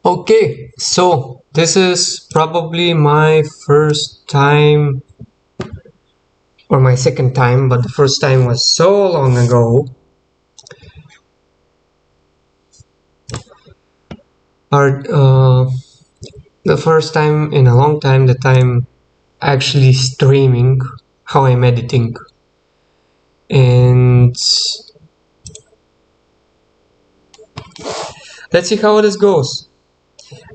Okay, so this is probably my first time or my second time, but the first time was so long ago. Or the first time in a long time that I'm actually streaming how I'm editing. And let's see how this goes.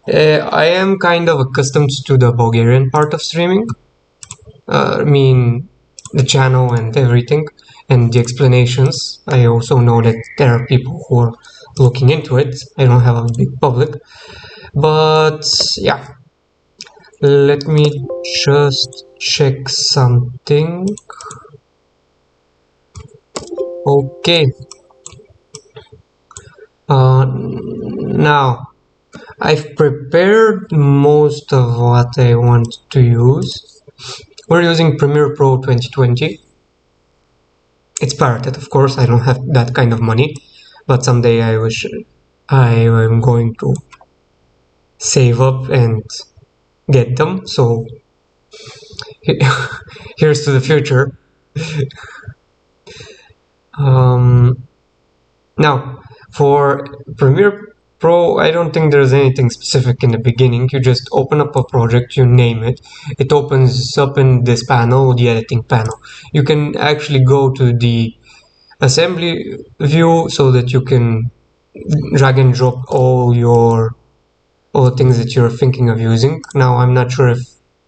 I am kind of accustomed to the Bulgarian part of streaming. I mean, the channel and everything, and the explanations. I also know that there are people who are looking into it. I don't have a big public, but yeah. Let me just check something. Okay. Now I've prepared most of what I want to use. We're using Premiere Pro 2020. It's pirated, of course. I don't have that kind of money, but someday I wish I am going to save up and get them. So here's to the future. Now, for Premiere Pro, I don't think there's anything specific in the beginning. You just open up a project, you name it. It opens up in this panel, the editing panel. You can actually go to the assembly view so that you can drag and drop all the things that you're thinking of using. Now, I'm not sure if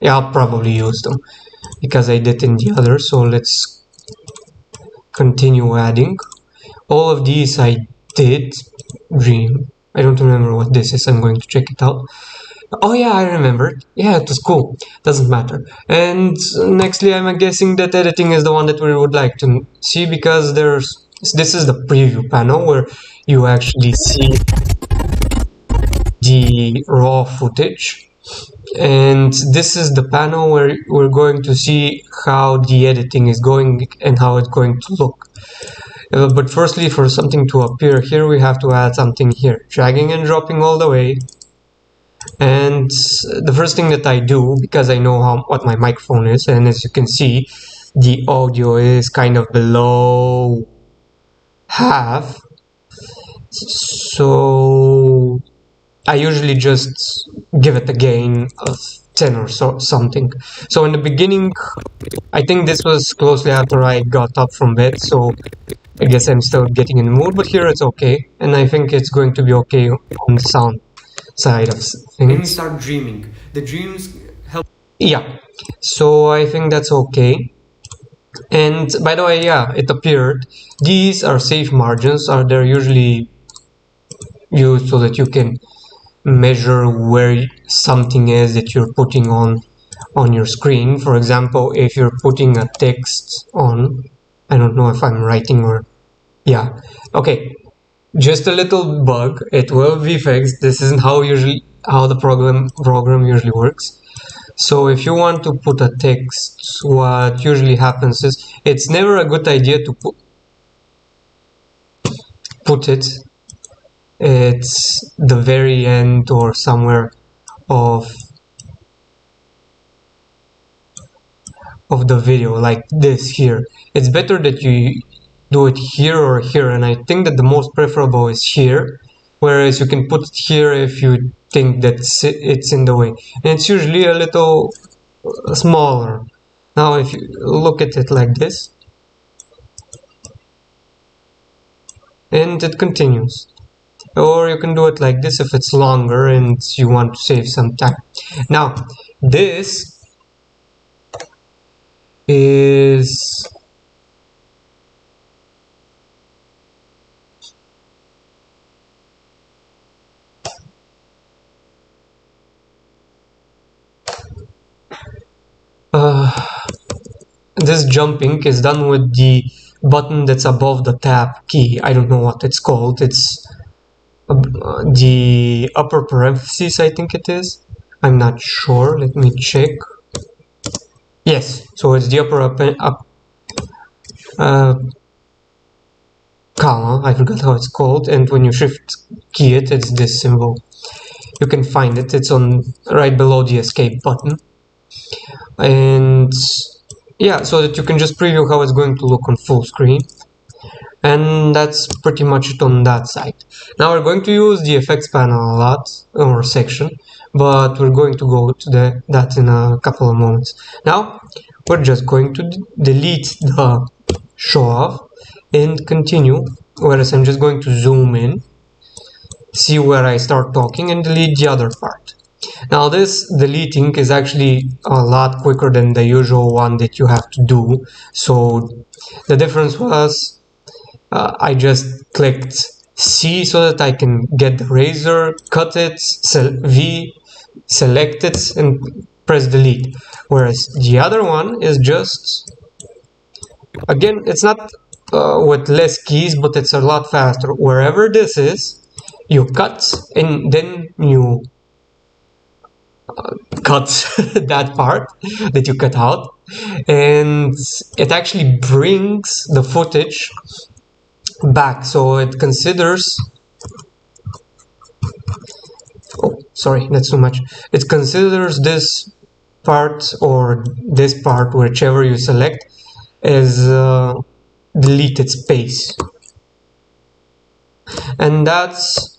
I'll probably use them because I did in the other. So let's continue adding. All of these I did dream. I don't remember what this is. I'm going to check it out. Oh yeah, I remembered. Yeah, it was cool. Doesn't matter. And nextly, I'm guessing that editing is the one that we would like to see because this is the preview panel where you actually see the raw footage. And this is the panel where we're going to see how the editing is going and how it's going to look. But firstly, for something to appear here, we have to add something here. Dragging and dropping all the way. And the first thing that I do, because I know what my microphone is, and as you can see, the audio is kind of below half. So I usually just give it a gain of 10 or something. So in the beginning, I think this was closely after I got up from bed, so I guess I'm still getting in the mood, but here it's okay, and I think it's going to be okay on the sound side of things. Let me start dreaming. The dreams help. Yeah, so I think that's okay. And by the way, yeah, it appeared. These are safe margins. They're usually used so that you can measure where something is that you're putting on your screen. For example, if you're putting a text on, I don't know if I'm writing or yeah, okay, just a little bug. It will be fixed. This isn't how the program usually works. So if you want to put a text, what usually happens is it's never a good idea to put it it's the very end or somewhere of the video, like this here. It's better that you do it here or here, and I think that the most preferable is here, whereas you can put it here if you think that it's in the way, and it's usually a little smaller. Now if you look at it like this, and it continues. Or you can do it like this if it's longer and you want to save some time. Now, this is this jumping is done with the button that's above the tab key. I don't know what it's called. It's the upper parentheses, I think it is. I'm not sure. Let me check. Yes, so it's the upper comma. I forgot how it's called. And when you shift key it, it's this symbol. you can find it. It's on right below the escape button. And yeah, so that you can just preview how it's going to look on full screen. And that's pretty much it on that side. Now we're going to use the effects panel a lot, or section, but we're going to go to that in a couple of moments. Now we're just going to delete the show off and continue, whereas I'm just going to zoom in, see where I start talking, and delete the other part. Now this deleting is actually a lot quicker than the usual one that you have to do. So the difference was I just clicked C so that I can get the razor, cut it, V, select it, and press delete. Whereas the other one is just, again, it's not with less keys, but it's a lot faster. Wherever this is, you cut and then you cut that part that you cut out, and it actually brings the footage back. So it considers, oh sorry, that's too much, it considers this part or this part, whichever you select, as deleted space. And that's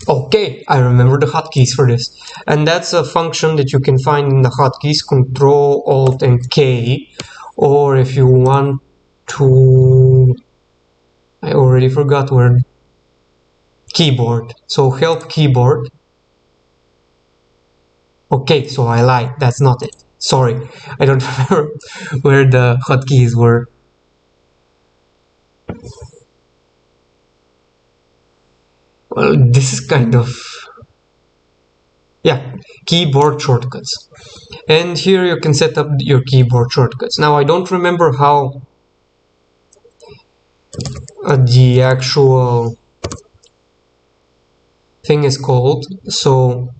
okay, I remember the hotkeys for this. And that's a function that you can find in the hotkeys, Control, Alt, and K. Or if you want to, I already forgot where, keyboard. So help keyboard. Okay, so I lied, that's not it. Sorry, I don't remember where the hotkeys were. Well, this is kind of, yeah, keyboard shortcuts. And here you can set up your keyboard shortcuts. Now I don't remember how the actual thing is called, so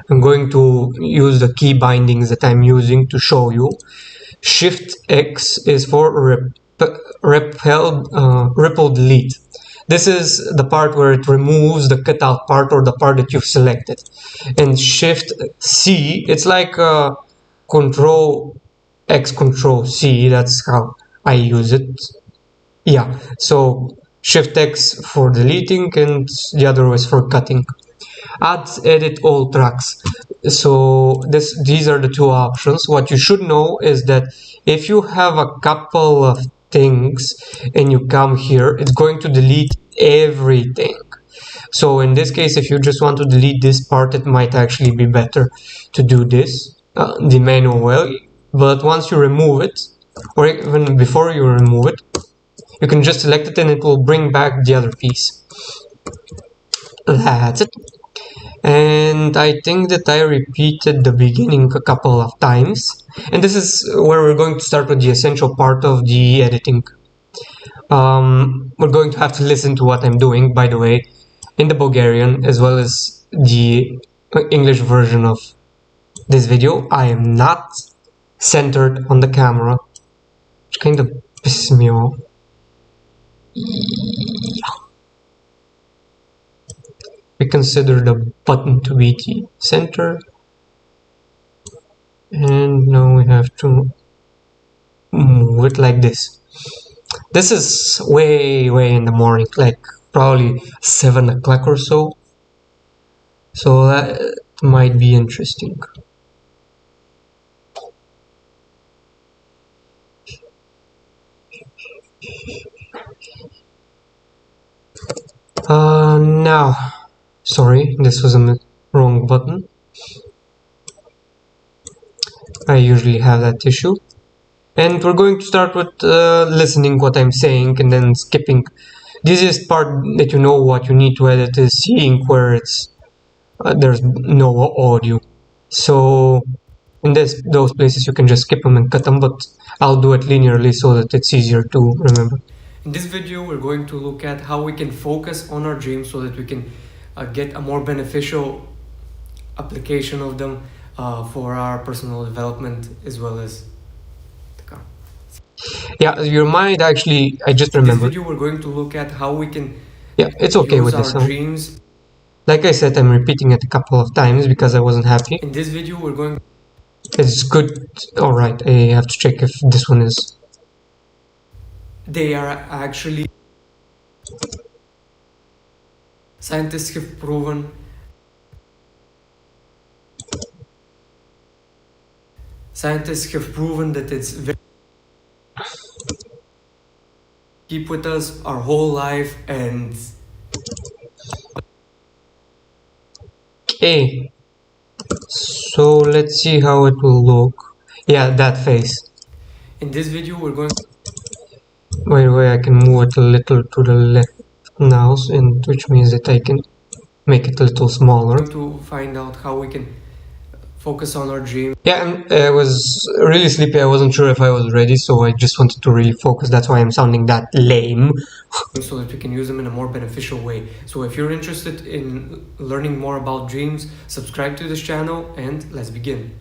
I'm going to use the key bindings that I'm using to show you. Shift X is for ripple delete. This is the part where it removes the cutout part or the part that you've selected. And Shift C, it's like Control X, Control C, that's how I use it. Yeah, so Shift X for deleting and the other is for cutting. Add, edit all tracks. So these are the two options. What you should know is that if you have a couple of things and you come here, it's going to delete everything. So in this case, if you just want to delete this part, it might actually be better to do this the manual way. But once you remove it, or even before you remove it, you can just select it and it will bring back the other piece. That's it. And I think that I repeated the beginning a couple of times. And this is where we're going to start with the essential part of the editing. We're going to have to listen to what I'm doing, by the way, in the Bulgarian as well as the English version of this video. I am not centered on the camera, which kind of pisses me off. Yeah. We consider the button to be the center, and now we have to move it like this. This is way in the morning, like probably 7 o'clock or so, so that might be interesting. Now, sorry, this was a wrong button. I usually have that issue. And we're going to start with listening what I'm saying and then skipping. The easiest part that you know what you need to edit is seeing where it's there's no audio. So in those places you can just skip them and cut them, but I'll do it linearly so that it's easier to remember. In this video, we're going to look at how we can focus on our dreams so that we can get a more beneficial application of them for our personal development as well as the car. Yeah, your mind actually, I just remembered. In this video, we're going to look at how we can it's okay with this. Dreams. Like I said, I'm repeating it a couple of times because I wasn't happy. In this video, we're going... It's good. Alright, I have to check if this one is... They are actually... Scientists have proven... Scientists have proven that it's very... keep with us our whole life and... Okay. So let's see how it will look. Yeah, that face. In this video, we're going... Wait, I can move it a little to the left now, and which means that I can make it a little smaller. to find out how we can focus on our dream. Yeah, and I was really sleepy. I wasn't sure if I was ready, so I just wanted to really focus. That's why I'm sounding that lame. So that we can use them in a more beneficial way. So if you're interested in learning more about dreams, subscribe to this channel and let's begin.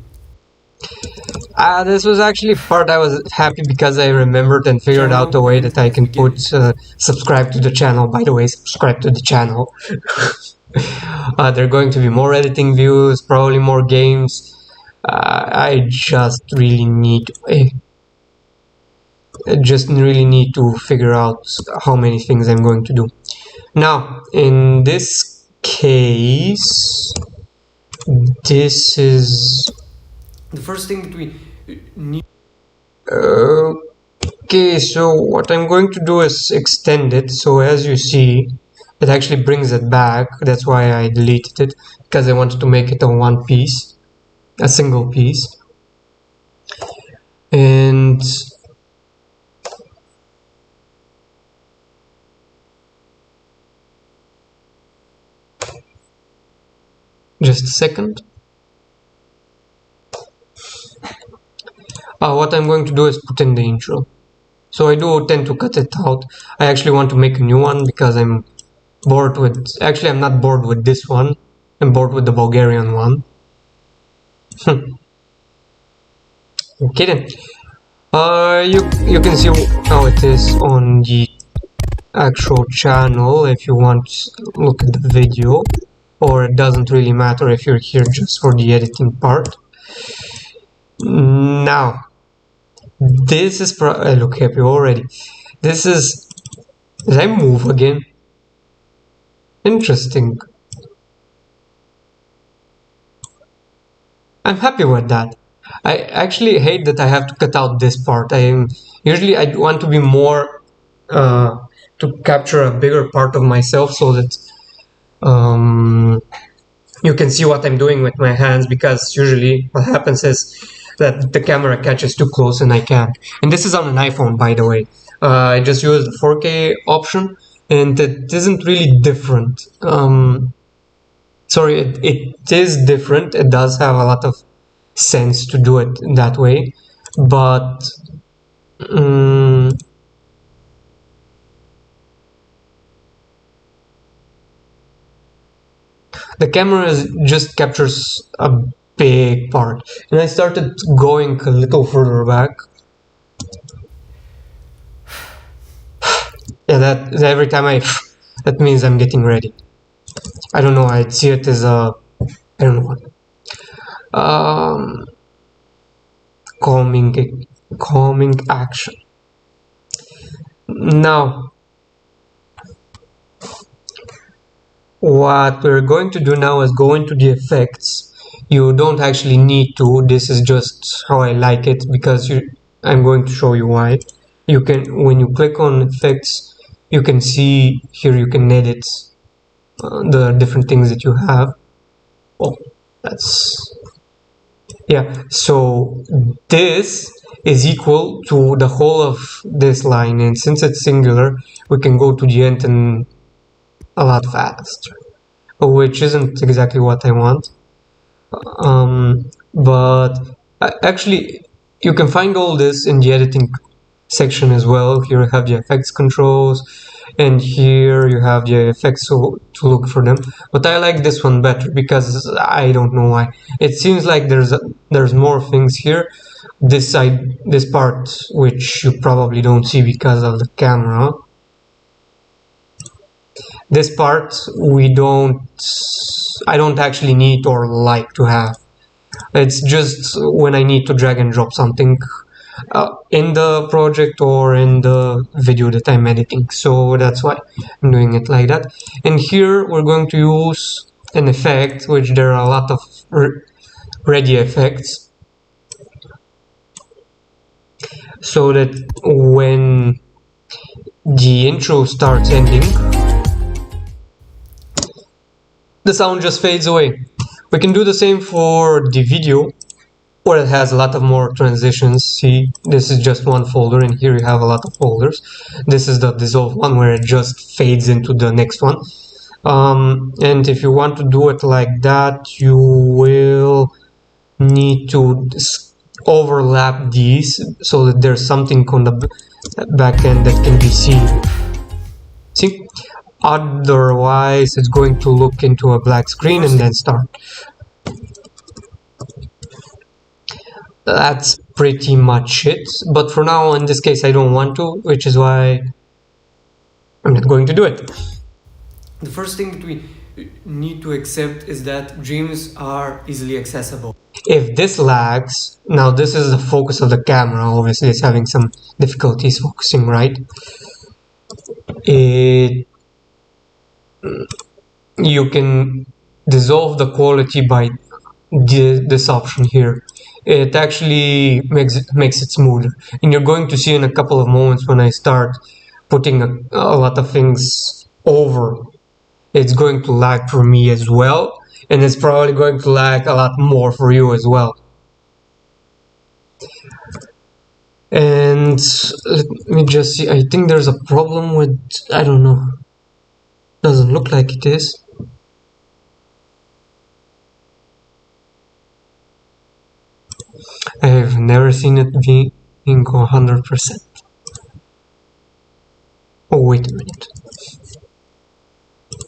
This was actually part I was happy because I remembered and figured out a way that I can put subscribe to the channel. By the way, subscribe to the channel. There are going to be more editing views, probably more games. I just really need to figure out how many things I'm going to do. Now, in this case, this is the first thing that we need. Okay, so what I'm going to do is extend it. So as you see, it actually brings it back. That's why I deleted it, because I wanted to make it a one piece, a single piece. And just a second. What I'm going to do is put in the intro. So I do tend to cut it out. I actually want to make a new one because I'm bored with... Actually, I'm not bored with this one. I'm bored with the Bulgarian one. Okay then. You can see how it is on the actual channel if you want to look at the video. Or it doesn't really matter if you're here just for the editing part. Now, this is I look happy already. This is... Did I move again? Interesting. I'm happy with that. I actually hate that I have to cut out this part. Usually I want to be more to capture a bigger part of myself so that you can see what I'm doing with my hands, because usually what happens is that the camera catches too close and I can't. And this is on an iPhone, by the way. I just used the 4K option and it isn't really different. Sorry, it is different. It does have a lot of sense to do it that way, but the camera just captures a big part, and I started going a little further back. Yeah, that every time that means I'm getting ready. I don't know, I see it as a, I don't know what, calming action. Now, what we're going to do now is go into the effects. You don't actually need to, this is just how I like it, because I'm going to show you why. You can, when you click on effects, you can see here you can edit the different things that you have. Oh, that's, yeah, so this is equal to the whole of this line, and since it's singular, we can go to the end and a lot faster, which isn't exactly what I want. But actually, you can find all this in the editing section as well. Here you have the effects controls, and here you have the effects to look for them. But I like this one better because I don't know why. It seems like there's more things here. This part, which you probably don't see because of the camera. This part I don't actually need or like to have. It's just when I need to drag and drop something in the project or in the video that I'm editing. So that's why I'm doing it like that. And here we're going to use an effect, which there are a lot of ready effects, so that when the intro starts ending, the sound just fades away. We can do the same for the video, where it has a lot of more transitions. See, this is just one folder, and here you have a lot of folders. This is the dissolve one, where it just fades into the next one. And if you want to do it like that, you will need to overlap these so that there's something on the back end that can be seen. See? Otherwise, it's going to look into a black screen and then start. That's pretty much it. But for now, in this case, I don't want to, which is why I'm not going to do it. The first thing that we need to accept is that dreams are easily accessible. If this lags, now this is the focus of the camera, obviously it's having some difficulties focusing, right? You can dissolve the quality by this option here. It actually makes it smoother, and you're going to see in a couple of moments when I start putting a lot of things over, it's going to lag for me as well, and it's probably going to lag a lot more for you as well. And let me just see, I think there's a problem with, I don't know, doesn't look like it is. I have never seen it being 100%. Oh, wait a minute.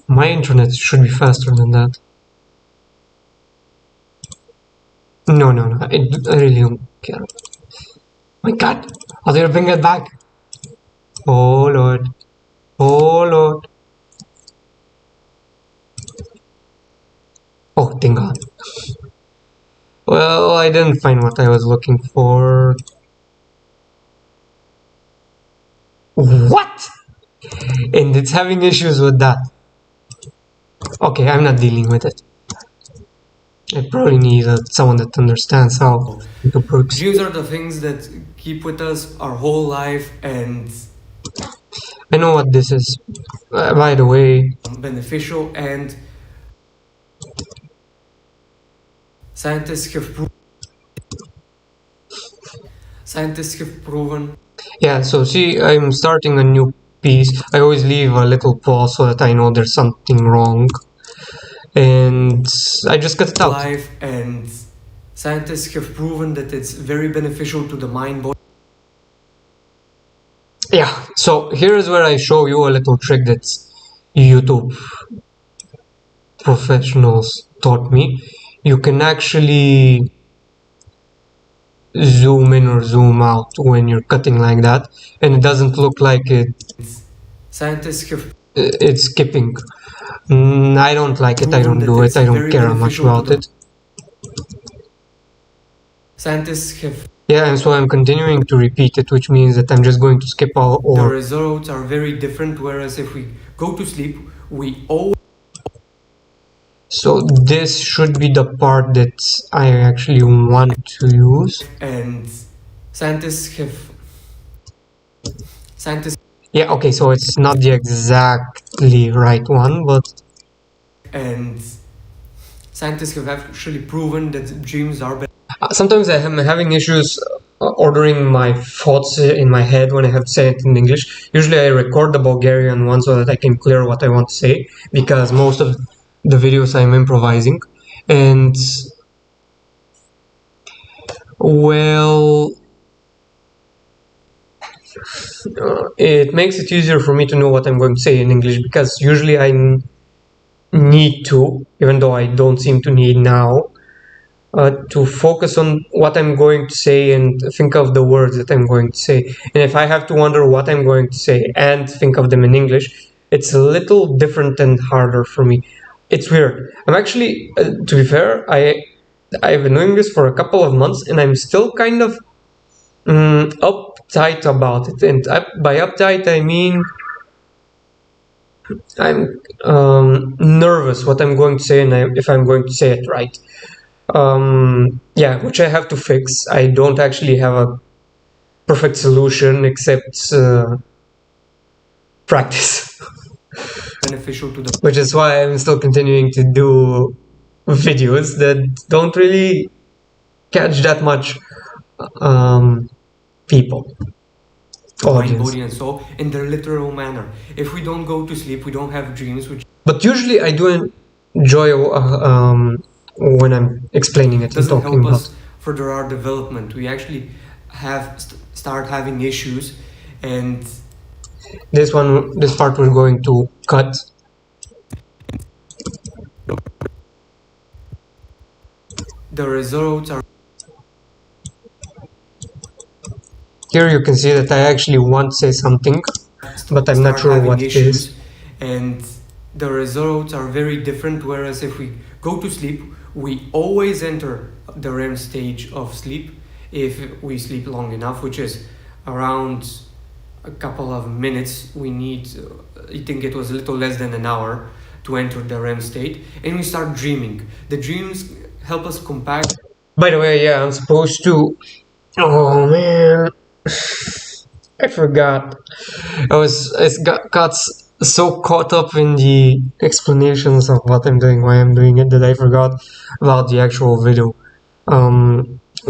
My internet should be faster than that. No, I really don't care. My God, how do you bring it back? Oh Lord, oh Lord. Oh, thank God. Well, I didn't find what I was looking for. What? And it's having issues with that. Okay, I'm not dealing with it. I probably need someone that understands how it works. Dreams are the things that keep with us our whole life and I know what this is. By the way, beneficial, and scientists have proven. Yeah, so see, I'm starting a new piece. I always leave a little pause so that I know there's something wrong. And I just cut it out. Life, and scientists have proven that it's very beneficial to the mind body. Yeah, so here is where I show you a little trick that YouTube professionals taught me. You can actually zoom in or zoom out when you're cutting like that, and it doesn't look like Scientists have it's skipping. I don't like it, I don't do it, I don't care much about it. Scientists have. Yeah, and so I'm continuing to repeat it, which means that I'm just going to skip all The or results are very different, whereas if we go to sleep, we always. so this should be the part that I actually want to use. And scientists have. Scientists. Yeah, okay, so it's not the exactly right one, but And scientists have actually proven that dreams are better. sometimes I'm having issues ordering my thoughts in my head when I have to say it in English. Usually I record the Bulgarian one so that I can clear what I want to say, because most of the videos I'm improvising. And well, it makes it easier for me to know what I'm going to say in English, because usually I need to, even though I don't seem to need now, to focus on what I'm going to say and think of the words that I'm going to say. And if I have to wonder what I'm going to say and think of them in English, it's a little different and harder for me. It's weird. I'm actually, to be fair, I've been doing this for a couple of months, and I'm still kind of uptight about it. And by uptight, I mean I'm nervous what I'm going to say and if I'm going to say it right. Yeah, which I have to fix. I don't actually have a perfect solution except practice. Beneficial to the Which is why I'm still continuing to do videos that don't really catch that much people. mind, Audience. body, and soul in their literal manner. If we don't go to sleep, we don't have dreams, which But usually I do enjoy when I'm explaining it and doesn't talking help about. us further our development. We actually start having issues, and This part we're going to cut. the results are Here you can see that I actually want to say something, but I'm not start sure having what it is. and the results are very different. Whereas if we go to sleep, we always enter the REM stage of sleep if we sleep long enough, which is around a couple of minutes. We need, I think it was a little less than an hour to enter the REM state, and we start dreaming. The dreams help us compact By the way, yeah, I'm supposed to. Oh man, I forgot. Got so caught up in the explanations of what I'm doing, why I'm doing it, that I forgot about the actual video.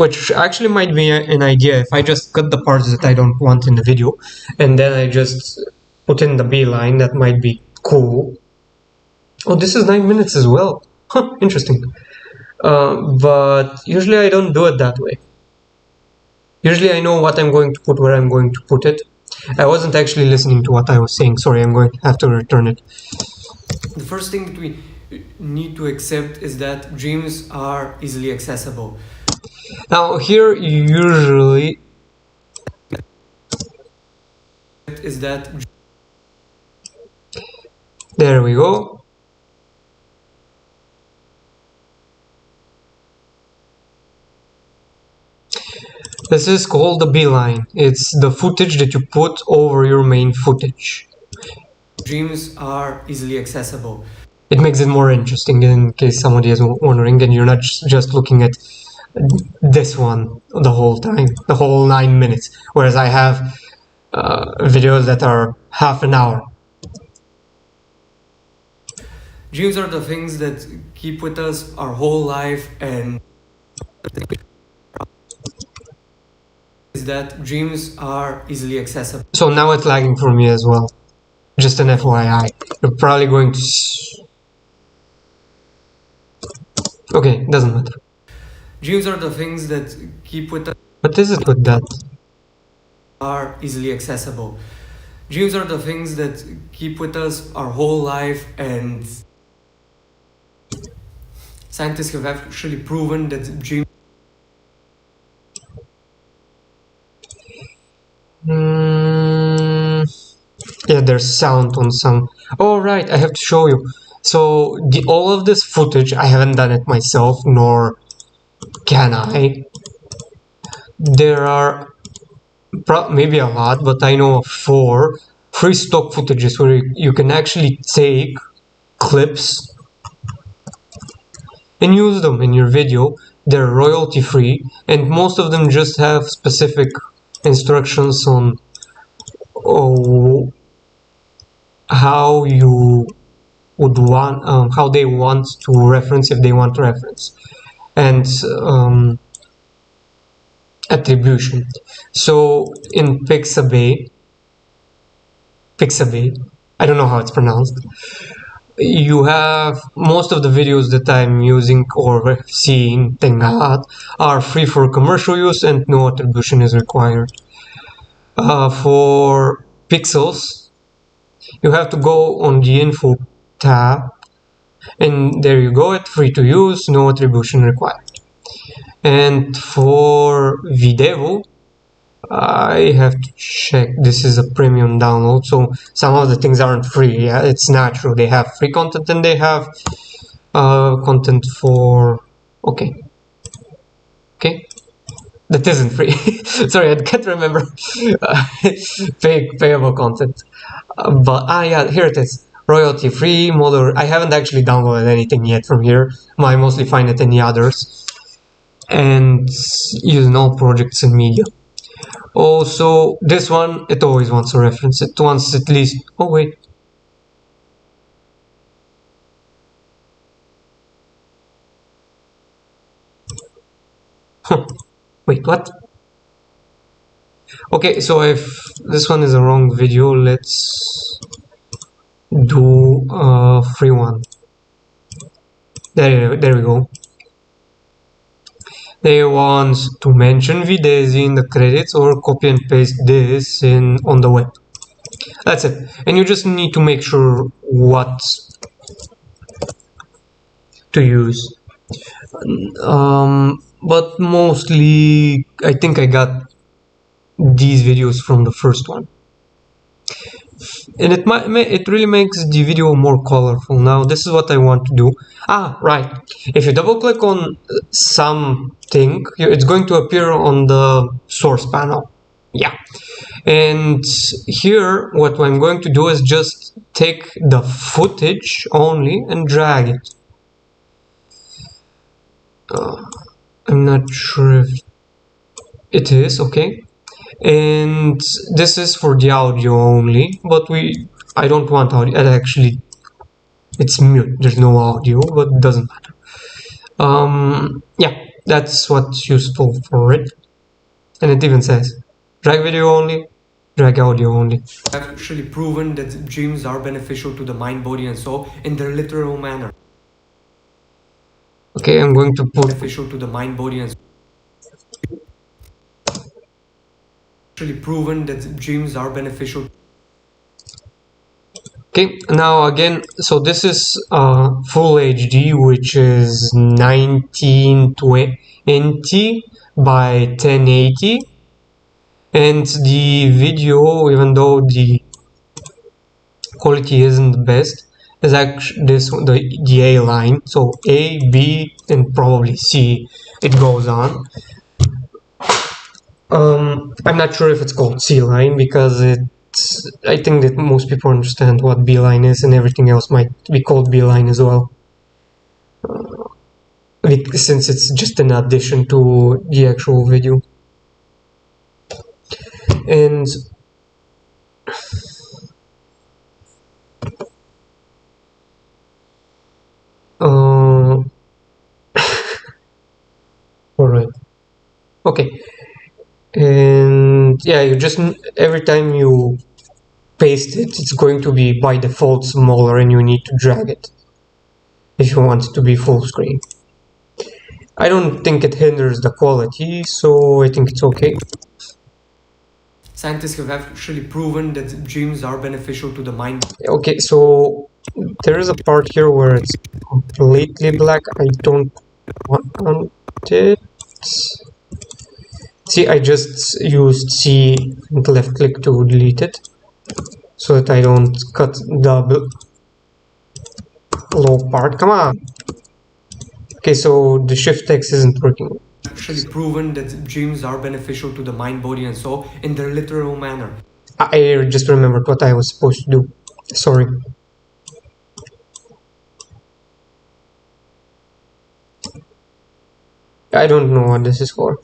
Which actually might be an idea if I just cut the parts that I don't want in the video, and then I just put in the B-line. That might be cool. Oh, this is 9 minutes as well. Huh, interesting. But usually I don't do it that way. Usually I know what I'm going to put, where I'm going to put it. I wasn't actually listening to what I was saying. Sorry, I'm going to have to return it. The first thing that we need to accept is that dreams are easily accessible. Now here usually Is that there we go. This is called the B-line. It's the footage that you put over your main footage. dreams are easily accessible. It makes it more interesting in case somebody is wondering and you're not just looking at this one the whole time, the whole 9 minutes, whereas I have videos that are half an hour. Dreams are the things that keep with us our whole life, and is that dreams are easily accessible. So now it's lagging for me as well. Just an FYI. You're probably going to... Okay, doesn't matter. Dreams are the things that keep with us What is it with that? are easily accessible. Dreams are the things that keep with us our whole life, and scientists have actually proven that dreams Yeah, there's sound on some... Oh, right, I have to show you. So, all of this footage, I haven't done it myself, nor can I. There are maybe a lot, but I know of 4 free stock footages where you can actually take clips and use them in your video. They're royalty free, and most of them just have specific instructions on how you would want, how they want to reference, if they want to reference, and attribution. So in Pixabay, I don't know how it's pronounced, you have most of the videos that I'm using or seeing, thing like that, are free for commercial use and no attribution is required. For Pixels, you have to go on the info tab, and there you go, it's free to use, no attribution required. And for Videvo, I have to check. This is a premium download, so some of the things aren't free. Yeah, it's natural. They have free content and they have content for... Okay. Okay. That isn't free. Sorry, I can't remember. Payable content. But yeah, here it is. Royalty free, model. I haven't actually downloaded anything yet from here. I mostly find it in the others. And using all projects and media. Also, this one, it always wants a reference. It wants at least... Oh, wait. Huh. Wait, what? Okay, so if this one is a wrong video, let's do a free one. There we go. They want to mention Videsi in the credits or copy and paste this on the web. That's it. And you just need to make sure what to use. But mostly, I think I got these videos from the first one. And it really makes the video more colorful. Now, this is what I want to do. Ah, right. If you double click on something, it's going to appear on the source panel. Yeah. And here, what I'm going to do is just take the footage only and drag it. I'm not sure if it is, okay. And this is for the audio only, but I don't want audio. Actually, it's mute. There's no audio, but it doesn't matter. Yeah, that's what's useful for it. And it even says drag video only, drag audio only. I've actually proven that dreams are beneficial to the mind, body, and soul in their literal manner. Okay, I'm going to put beneficial to the mind, body, and soul. Actually proven that dreams are beneficial. Okay, now again, so this is full HD, which is 1920 by 1080, and the video, even though the quality isn't the best, is actually the A line, so A, B, and probably C. It goes on. I'm not sure if it's called C line because I think that most people understand what B line is, and everything else might be called B line as well. Since it's just an addition to the actual video. And alright. Okay. And yeah, you just every time you paste it, it's going to be by default smaller, and you need to drag it if you want it to be full screen. I don't think it hinders the quality, so I think it's okay. Scientists have actually proven that dreams are beneficial to the mind. Okay, so there is a part here where it's completely black. I don't want it. See, I just used C and left click to delete it, so that I don't cut the low part. Come on! Okay, so the shift text isn't working. Actually proven that dreams are beneficial to the mind, body, and soul in their literal manner. I just remembered what I was supposed to do. Sorry. I don't know what this is for.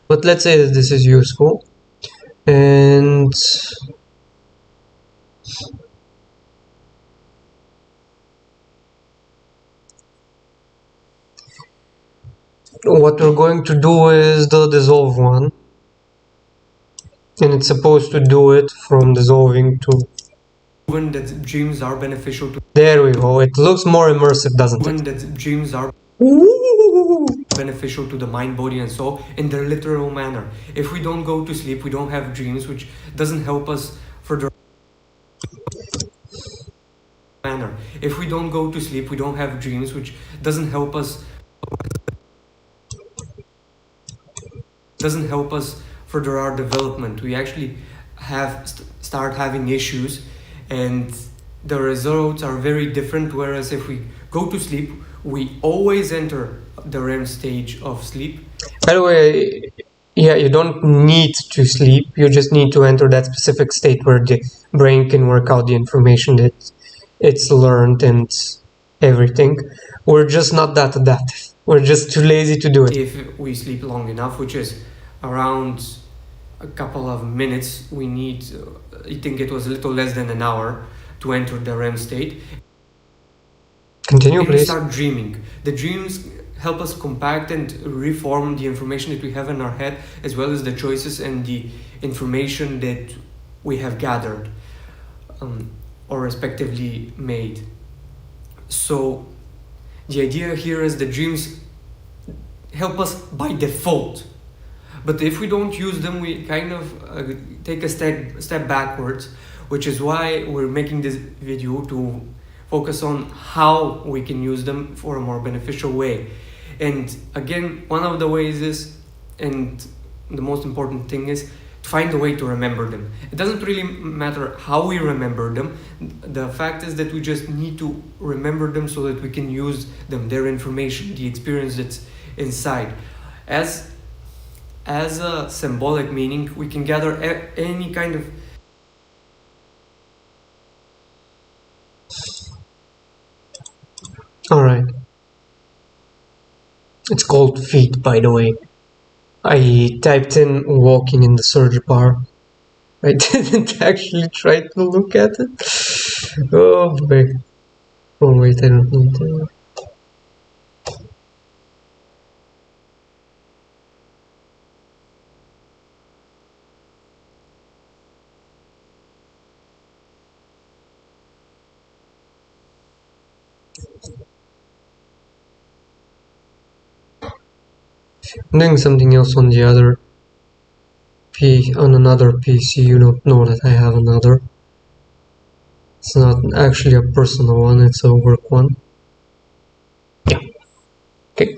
But let's say that this is useful. And what we're going to do is the dissolve one. And it's supposed to do it from dissolving to... Proven that dreams are beneficial to... There we go. It looks more immersive, doesn't proven it? that dreams are beneficial to the mind, body, and soul in their literal manner. If we don't go to sleep, we don't have dreams, which doesn't help us for the manner. If we don't go to sleep, we don't have dreams, which doesn't help us doesn't help us further our development. We actually start having issues, and the results are very different. Whereas if we go to sleep, we always enter the REM stage of sleep. By the way, yeah, you don't need to sleep. You just need to enter that specific state where the brain can work out the information that it's learned and everything. We're just not that adaptive. We're just too lazy to do it. If we sleep long enough, which is around a couple of minutes, we need, I think it was a little less than an hour to enter the REM state. Continue, And we please. start dreaming. The dreams help us compact and reform the information that we have in our head, as well as the choices and the information that we have gathered or respectively made. So the idea here is the dreams help us by default, but if we don't use them, we kind of take a step backwards, which is why we're making this video, to focus on how we can use them for a more beneficial way. And again, one of the ways is, and the most important thing is, to find a way to remember them. It doesn't really matter how we remember them. The fact is that we just need to remember them so that we can use them, their information, the experience that's inside. As a symbolic meaning, we can gather any kind of Alright. It's called feet, by the way. I typed in walking in the search bar. I didn't actually try to look at it. Oh boy. Oh wait, I don't need to. I'm doing something else on the other on another PC. You don't know that I have another. It's not actually a personal one, it's a work one. Yeah. Okay.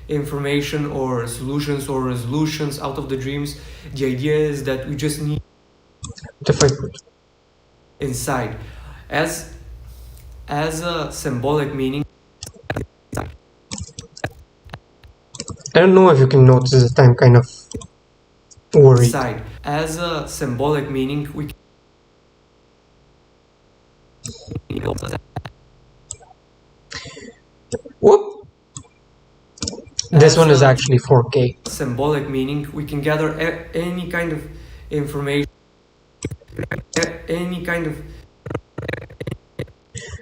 information or solutions or resolutions out of the dreams. The idea is that we just need What if I put inside as a symbolic meaning. I don't know if you can notice that I'm kind of worried. Inside as a symbolic meaning, we Whoop! This As one is a- actually 4K. symbolic meaning, we can gather any kind of information, any kind of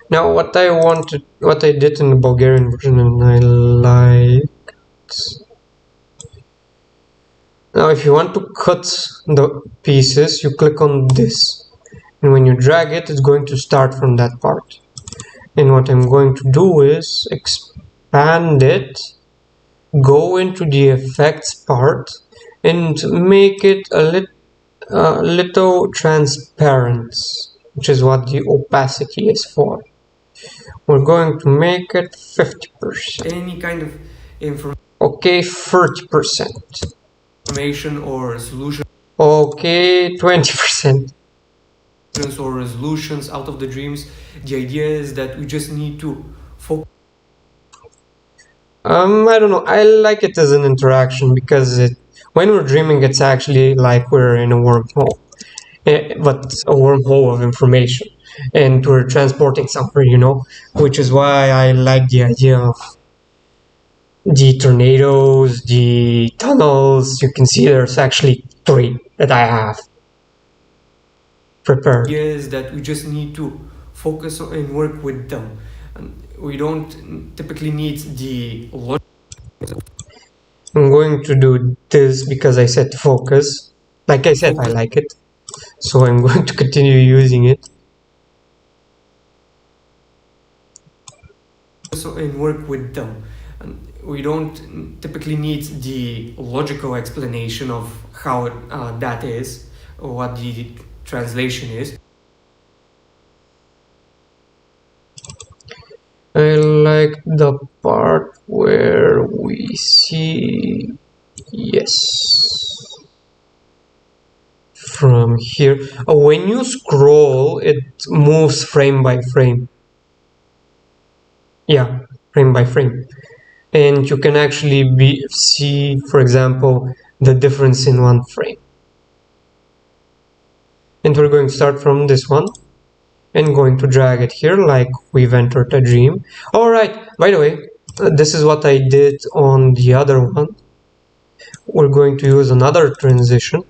Now, what I did in the Bulgarian version, and I liked. Now, if you want to cut the pieces, you click on this, and when you drag it, it's going to start from that part. And what I'm going to do is expand it, go into the effects part, and make it a little transparent, which is what the opacity is for. We're going to make it 50%. any kind of Okay, 30%. information or solutions Okay, 20%. or resolutions out of the dreams. The idea is that we just need to focus I don't know. I like it as an interaction because when we're dreaming, it's actually like we're in a wormhole, but a wormhole of information, and we're transporting somewhere, which is why I like the idea of the tornadoes, the tunnels. You can see there's actually 3 that I have prepared. The idea is that we just need to focus on and work with them. And we don't typically need the logic. I'm going to do this because I said focus. Like I said, I like it. So I'm going to continue using it. And work with them. And we don't typically need the logical explanation of how that is, or what the translation is. I like the part where we see, yes, from here. When you scroll, it moves frame by frame. Yeah, frame by frame. And you can actually see, for example, the difference in one frame. And we're going to start from this one and going to drag it here like we've entered a dream. Alright, by the way, this is what I did on the other one. We're going to use another transition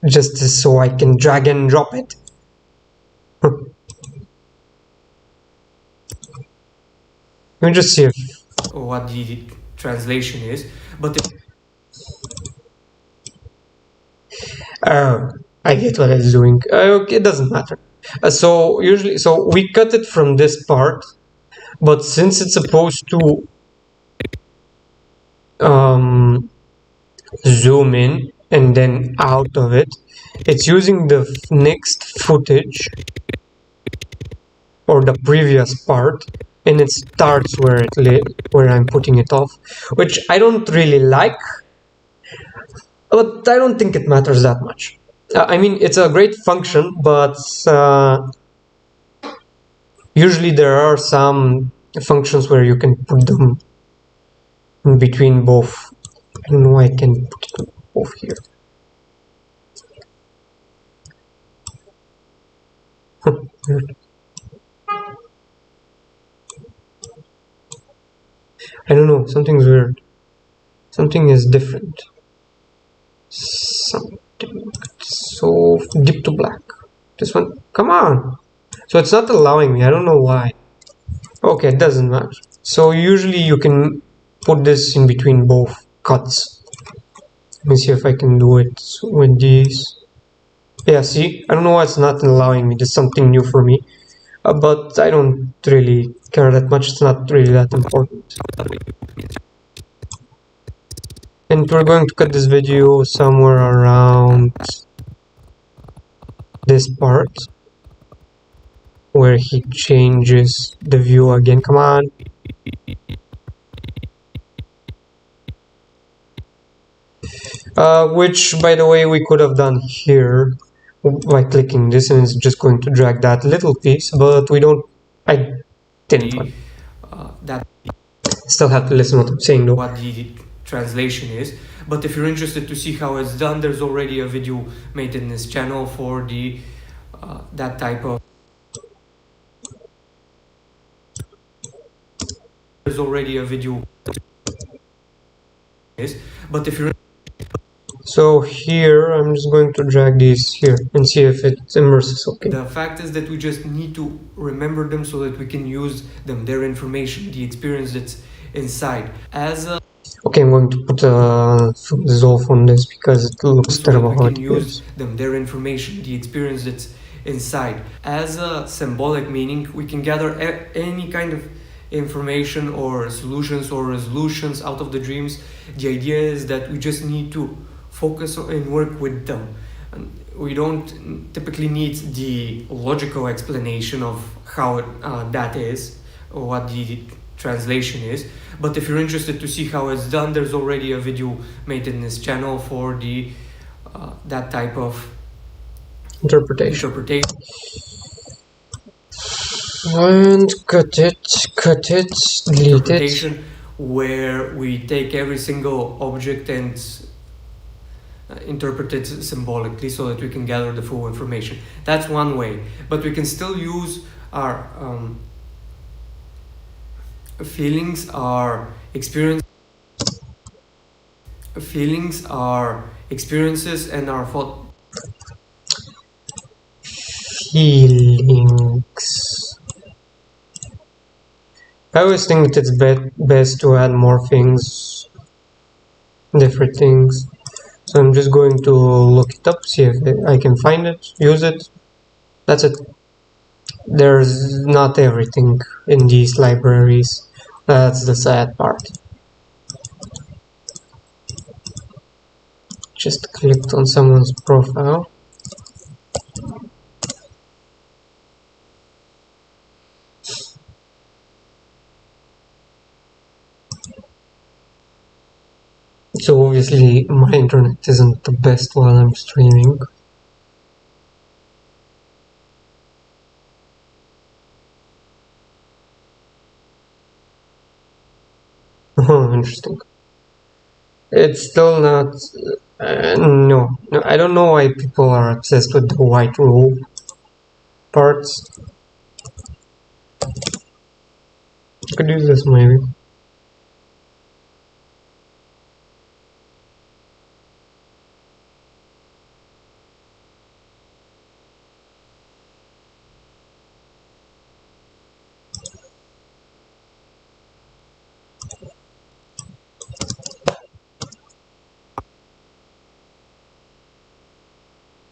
just so I can drag and drop it. Let me just see if what the translation is, but I get what it's doing. Okay, it doesn't matter. So we cut it from this part, but since it's supposed to zoom in and then out of it, it's using the next footage or the previous part, and it starts where I'm putting it off, which I don't really like, but I don't think it matters that much. I mean, it's a great function, but usually there are some functions where you can put them in between both. I don't know why I can put it both here. I don't know, something's weird. Something is different. Something so deep to black. This one, come on. So it's not allowing me, I don't know why. Okay, it doesn't matter. So usually you can put this in between both cuts. Let me see if I can do it with these. Yeah, see, I don't know why it's not allowing me. This is something new for me. But I don't really care that much. It's not really that important. And we're going to cut this video somewhere around this part where he changes the view again. Come on. Which, by the way, we could have done here by clicking this, and it's just going to drag that little piece, but we don't. I didn't want. That Still have to listen what I'm saying though. what the translation is. But if you're interested to see how it's done, there's already a video made in this channel for the that type of. There's already a video. But if you're So here I'm just going to drag these here and see if it immerses okay. The fact is that we just need to remember them so that we can use them, their information, the experience that's inside. Okay, I'm going to put dissolve on this because it looks So that terrible we how can it use is. them, their information, the experience that's inside. As a symbolic meaning, we can gather any kind of information or solutions or resolutions out of the dreams. The idea is that we just need to focus and work with them. And we don't typically need the logical explanation of how that is, or what the translation is. But if you're interested to see how it's done, there's already a video made in this channel for the that type of Interpretation. interpretation. And cut it, delete it. Where we take every single object and interpret it symbolically so that we can gather the full information. That's one way, but we can still use our feelings, our experiences, and our thought. Feelings. I always think that it's best to add more things, different things. So I'm just going to look it up, see if I can find it, use it. That's it. There's not everything in these libraries. That's the sad part. Just clicked on someone's profile. So obviously my internet isn't the best while I'm streaming. Oh, interesting. It's still not. No, I don't know why people are obsessed with the white rule parts. I could use this maybe.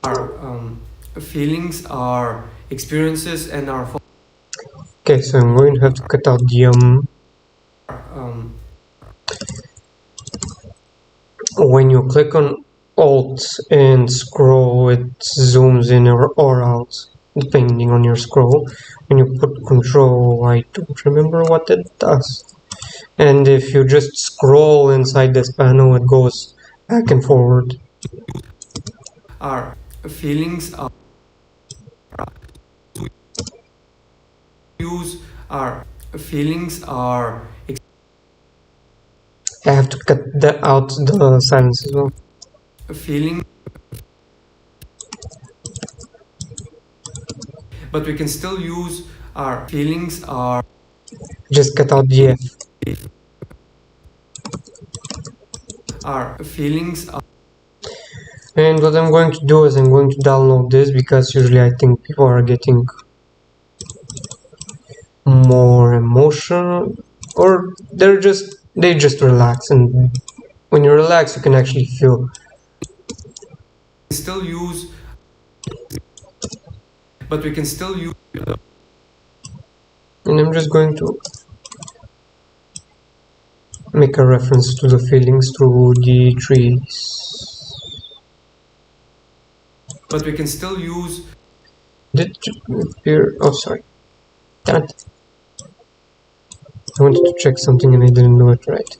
Our feelings, our experiences, and our Okay, so I'm going to have to cut out the um, when you click on Alt and scroll, it zooms in or out depending on your scroll. When you put Control, I don't remember what it does. And if you just scroll inside this panel, it goes back and forward. our feelings are use our feelings are I have to cut out the silence as well. feeling, but we can still use our feelings are Just cut out the F. our feelings are And what I'm going to do is I'm going to download this because usually I think people are getting more emotional, or they just relax, and when you relax you can actually feel. still use, but we can still use, And I'm just going to make a reference to the feelings through the trees. but we can still use. Did it appear? Oh, sorry. Damn it. I wanted to check something and I didn't do it right.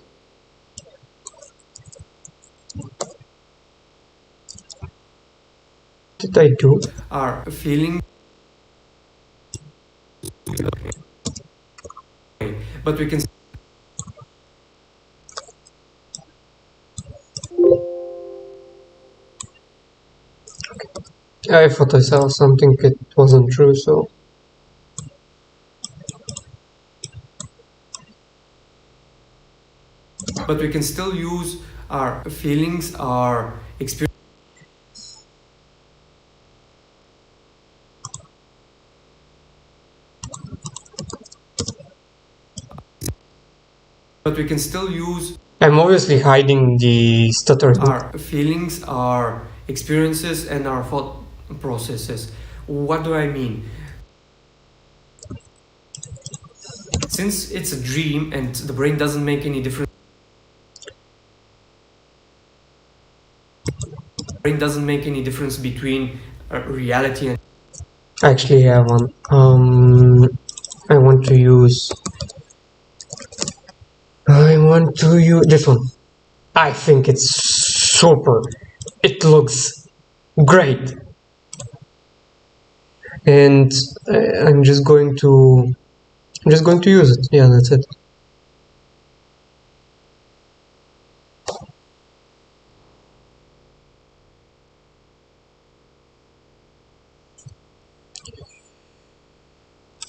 Did I do? Our feeling, but we can. I thought I saw something, it wasn't true, so. But we can still use our feelings, our experience. But we can still use. I'm obviously hiding the stuttering. Our feelings, our experiences, and our thought processes. What do I mean? Since it's a dream and the brain doesn't make any difference. Brain doesn't make any difference between reality and. I actually have one. I want to use this one. I think it's super. It looks great. And I'm just going to use it. Yeah, that's it.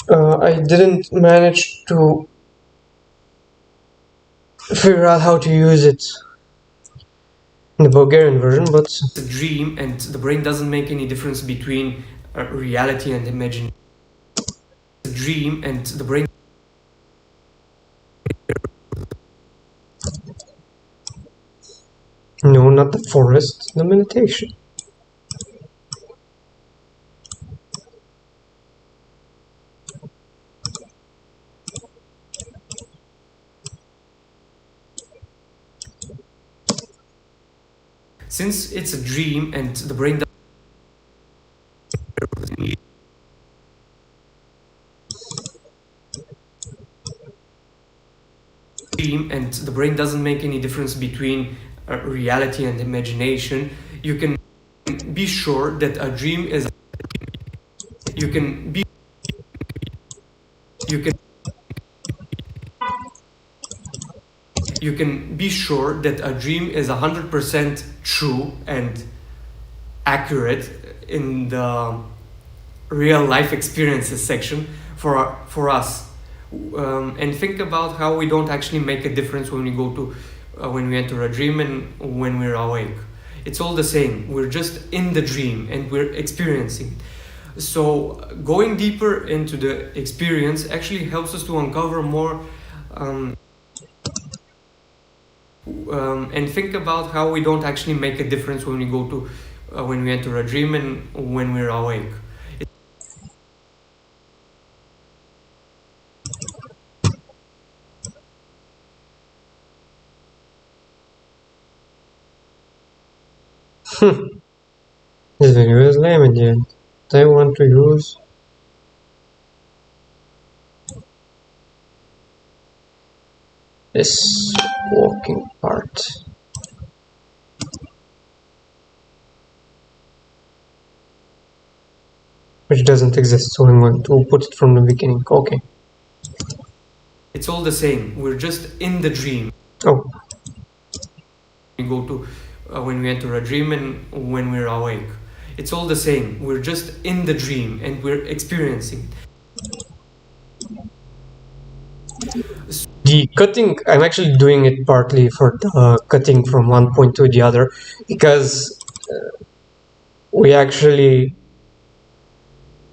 I didn't manage to figure out how to use it in the Bulgarian version, but It's a dream and the brain doesn't make any difference between reality and imagination. It's a dream and the brain. no, not the forest, the meditation. Since it's a dream and the brain dream and the brain doesn't make any difference between reality and imagination, you can be sure that a dream is you can be sure that a dream is 100% true and accurate in the real life experiences section for us. And think about how we don't actually make a difference when we go to when we enter a dream and when we're awake. It's all the same. We're just in the dream and we're experiencing. So going deeper into the experience actually helps us to uncover more and think about how we don't actually make a difference when we go to when we enter a dream and when we're awake. This video is lame in the end. I want to use this walking part. Which doesn't exist, so I'm going to put it from the beginning. Okay. It's all the same. We're just in the dream. Oh. We go to when we enter a dream and when we're awake. It's all the same. We're just in the dream and we're experiencing. The cutting, I'm actually doing it partly for the cutting from one point to the other, because we actually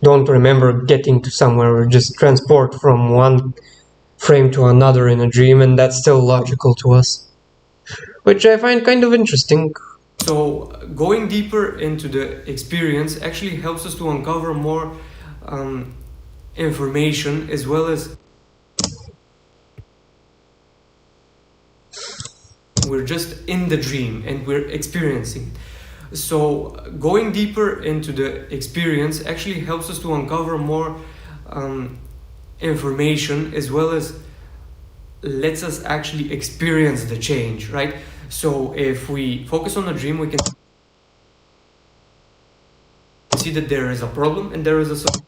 don't remember getting to somewhere. We just transport from one frame to another in a dream, and that's still logical to us, which I find kind of interesting. So going deeper into the experience actually helps us to uncover more information, as well as we're just in the dream and we're experiencing. So going deeper into the experience actually helps us to uncover more information, as well as lets us actually experience the change, right? So if we focus on a dream, we can see that there is a problem and there is a solution.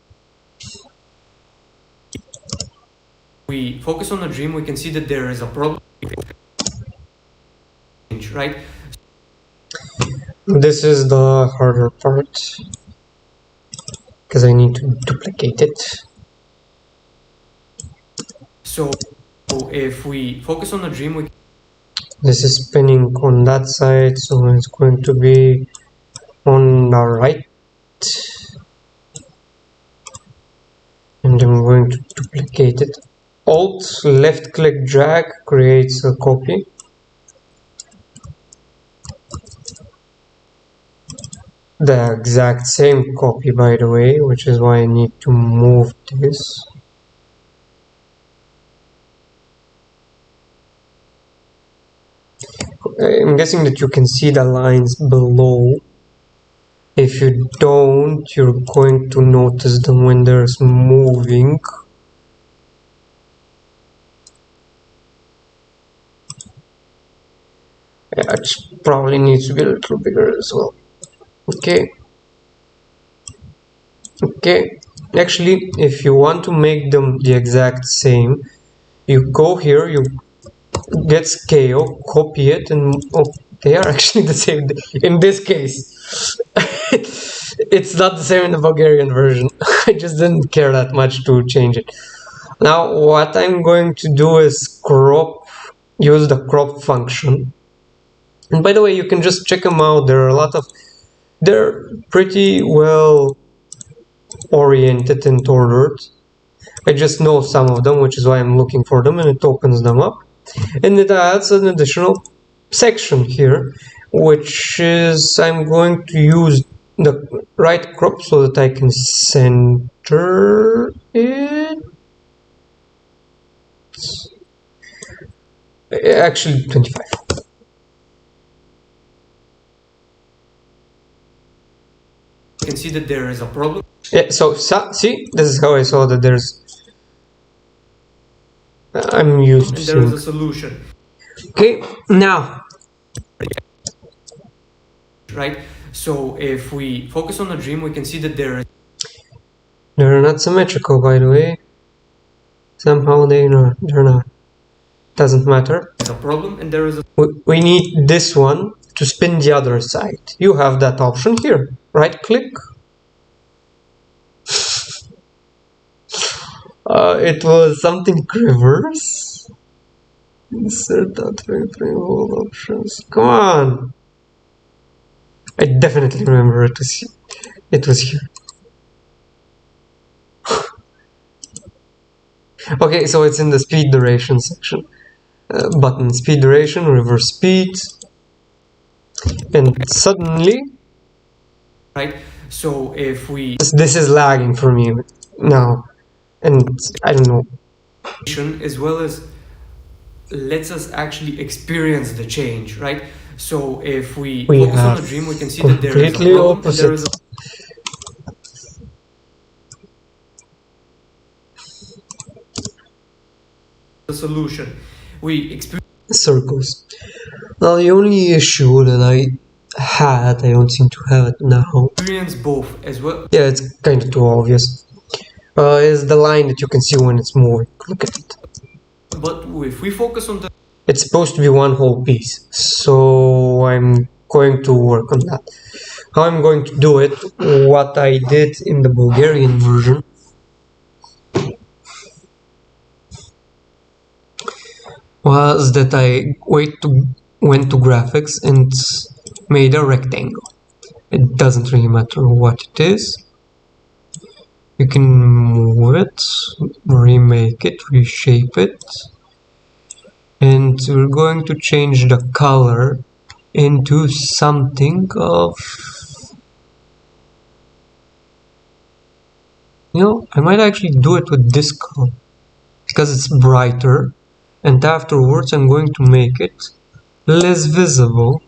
We focus on a dream, we can see that there is a problem, right? This is the harder part, because I need to duplicate it. So if we focus on a dream, this is spinning on that side, so it's going to be on the right, and I'm going to duplicate it. Alt left click drag creates a copy. The exact same copy, by the way, which is why I need to move this. I'm guessing that you can see the lines below. If you don't, you're going to notice them when there's moving. Yeah, it probably needs to be a little bigger as well. Okay. Actually, if you want to make them the exact same, you go here, you get scale, copy it, and oh, they are actually the same in this case. It's not the same in the Bulgarian version. I just didn't care that much to change it. Now what I'm going to do is use the crop function. And by the way, you can just check them out. They're pretty well oriented and ordered. I just know some of them, which is why I'm looking for them, and it opens them up. And it adds an additional section here, which is I'm going to use the right crop so that I can center it. Actually 25. You can see that there is a problem. Yeah, so see, this is how I saw that there's I'm used to and there is a solution. Okay, now right? So if we focus on the dream, we can see that They're not symmetrical, by the way. Somehow they're not. Doesn't matter. is a problem, and there is a We need this one to spin the other side. You have that option here. Right click. It was something reverse. Insert that frame hold options. Come on. I definitely remember it was here. Okay, so it's in the speed duration section. Button speed duration, reverse speed, and suddenly, right. So if we this is lagging for me now, and I don't know. as well as lets us actually experience the change, right? So if we focus on the dream, we can see that there is a completely problem, and there opposite. is a solution. We experience Circles. Now the only issue that I don't seem to have it now. both as well. Yeah, it's kind of too obvious. Is the line that you can see when it's moving. Look at it. But if we focus on the It's supposed to be one whole piece, so I'm going to work on that. How I'm going to do it, what I did in the Bulgarian version, was that I went to graphics and made a rectangle. It doesn't really matter what it is. You can move it, remake it, reshape it, and we're going to change the color into something of, I might actually do it with this color because it's brighter, and afterwards I'm going to make it less visible.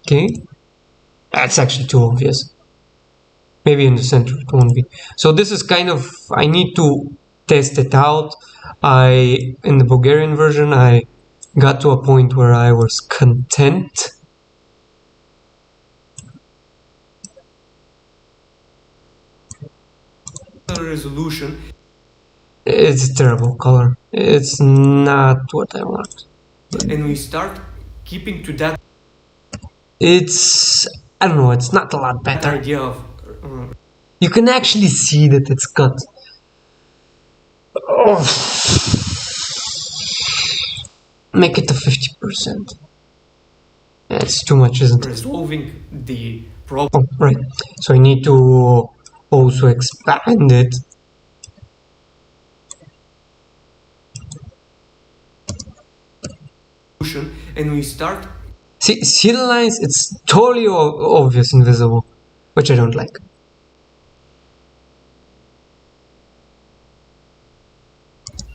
Okay, that's actually too obvious. Maybe in the center it won't be. So this is kind of, I need to test it out. In the Bulgarian version, I got to a point where I was content. resolution. It's a terrible color. It's not what I want. And we start keeping to that It's, I don't know, it's not a lot better. idea of You can actually see that it's got. Oh. Make it to 50%. That's too much, isn't it? resolving the problem. Oh, right. So I need to also expand it. And we start See the lines? It's totally obvious and visible, which I don't like.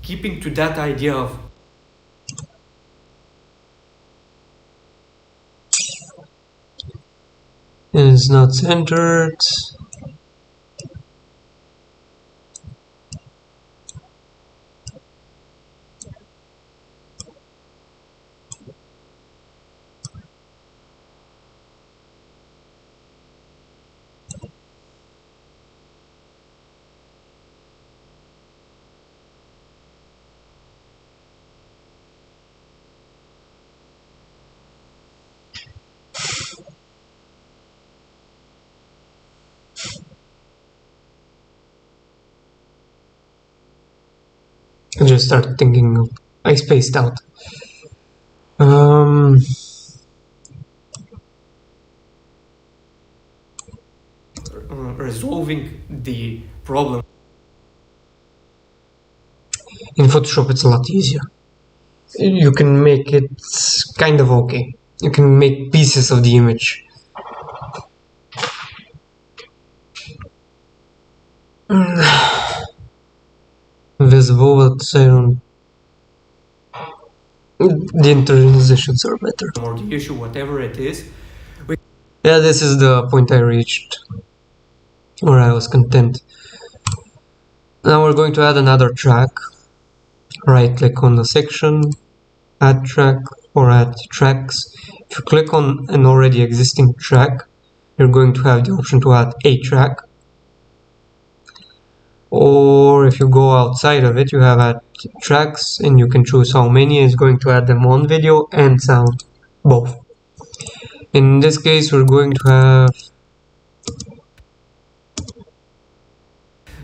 keeping to that idea of And it's not centered. I just started thinking, I spaced out. resolving the problem. In Photoshop it's a lot easier. You can make it kind of okay. You can make pieces of the image. Visible, but I don't. The interpositions are better. Or the issue, whatever it is. Yeah, this is the point I reached where I was content. Now we're going to add another track. Right click on the section, add track or add tracks. If you click on an already existing track, you're going to have the option to add a track. Or if you go outside of it, you have add tracks and you can choose how many. Is going to add them on video and sound, both. In this case, we're going to have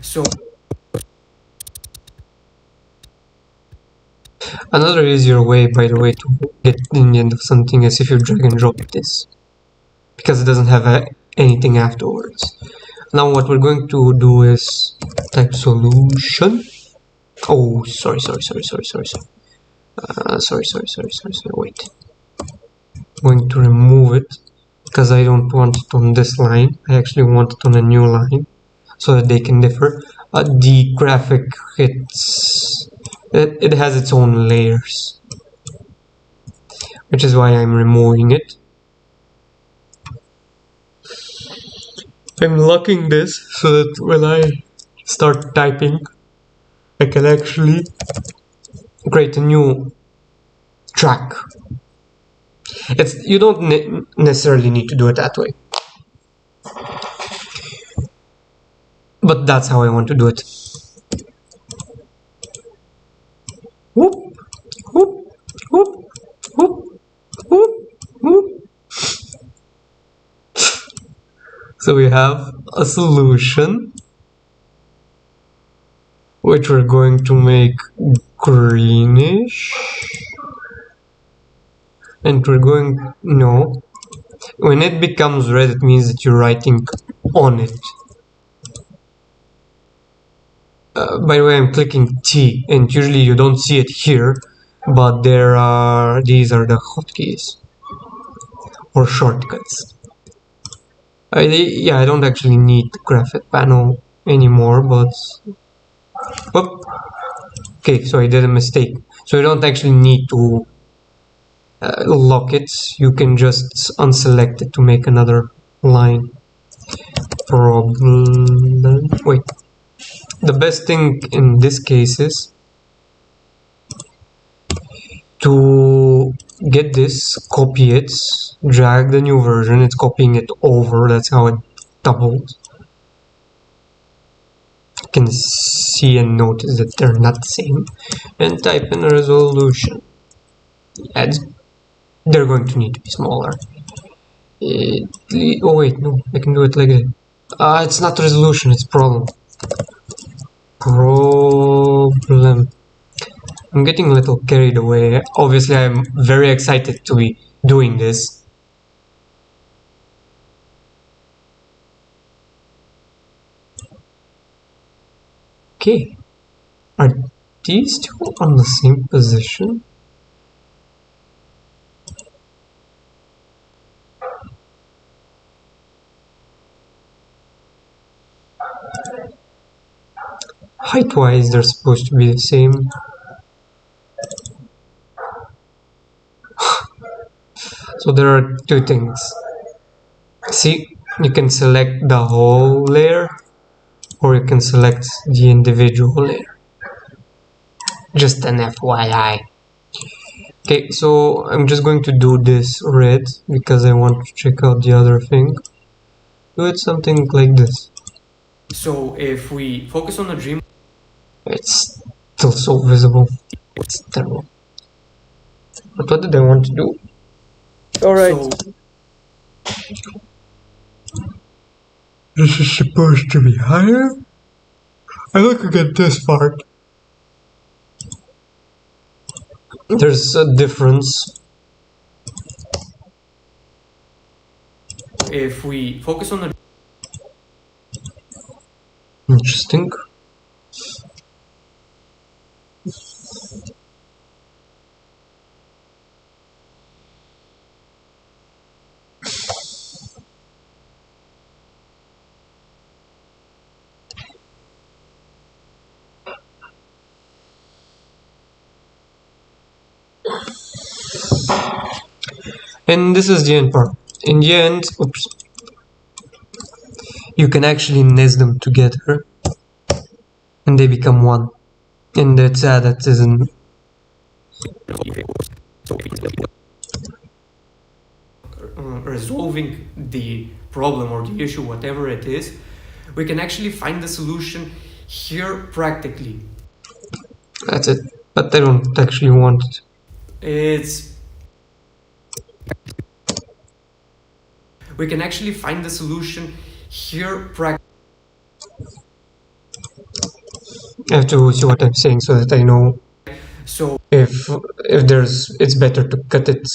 So another easier way, by the way, to get in the end of something is if you drag and drop this, because it doesn't have anything afterwards. Now what we're going to do is type solution. Oh, sorry, wait. I'm going to remove it because I don't want it on this line. I actually want it on a new line so that they can differ. The graphic, it has its own layers, which is why I'm removing it. I'm locking this so that when I start typing, I can actually create a new track. You don't necessarily need to do it that way, but that's how I want to do it. Whoop, whoop, whoop, whoop, whoop, whoop. So we have a solution which we're going to make greenish, and we're going, no, when it becomes red it means that you're writing on it. By the way, I'm clicking T, and usually you don't see it here, but these are the hotkeys or shortcuts. I don't actually need the graphic panel anymore, but whoop. Okay, so I did a mistake. So you don't actually need to lock it. You can just unselect it to make another line. Wait. The best thing in this case is to get this, copy it, drag the new version, it's copying it over, that's how it doubled. You can see and notice that they're not the same, and type in a resolution. They're going to need to be smaller. Oh wait, no, I can do it like that. It's not resolution, it's problem. I'm getting a little carried away. Obviously, I'm very excited to be doing this. Okay. Are these two on the same position? Height-wise, they're supposed to be the same. So there are two things. See, you can select the whole layer, or you can select the individual layer. Just an FYI. Okay, so I'm just going to do this red because I want to check out the other thing. Do it something like this. So if we focus on the dream, it's still so visible. It's terrible. But what did I want to do? Alright. So, this is supposed to be higher. I'm looking at this part. There's a difference. If we focus on the interesting. And this is the end part. In the end, oops, you can actually nest them together and they become one. And that's that isn't. resolving the problem or the issue, whatever it is, we can actually find the solution here practically. That's it. But I don't actually want it. We can actually find the solution here practically. I have to see what I'm saying so that I know So if it's better to cut it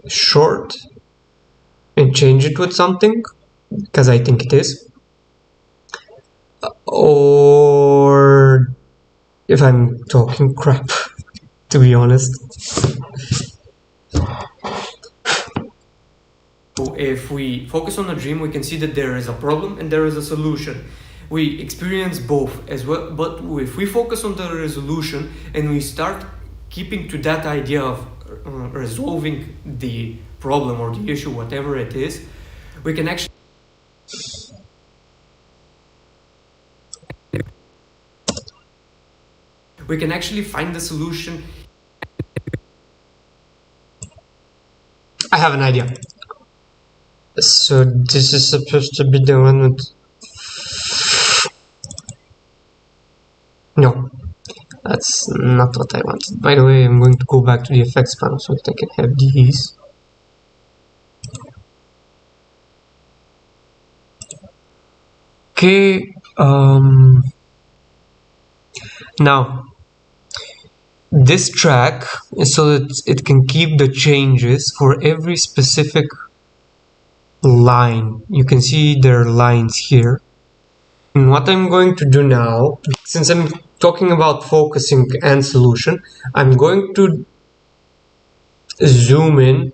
short and change it with something, because I think it is, or if I'm talking crap, to be honest. if we focus on a dream, we can see that there is a problem and there is a solution. We experience both as well, but if we focus on the resolution and we start keeping to that idea of resolving the problem or the issue, whatever it is, we can actually find the solution. I have an idea. So this is supposed to be the one with... No, that's not what I wanted. By the way, I'm going to go back to the effects panel so that I can have these. Okay, now this track is so that it can keep the changes for every specific line. You can see there are lines here. And what I'm going to do now, since I'm talking about focusing and solution, I'm going to zoom in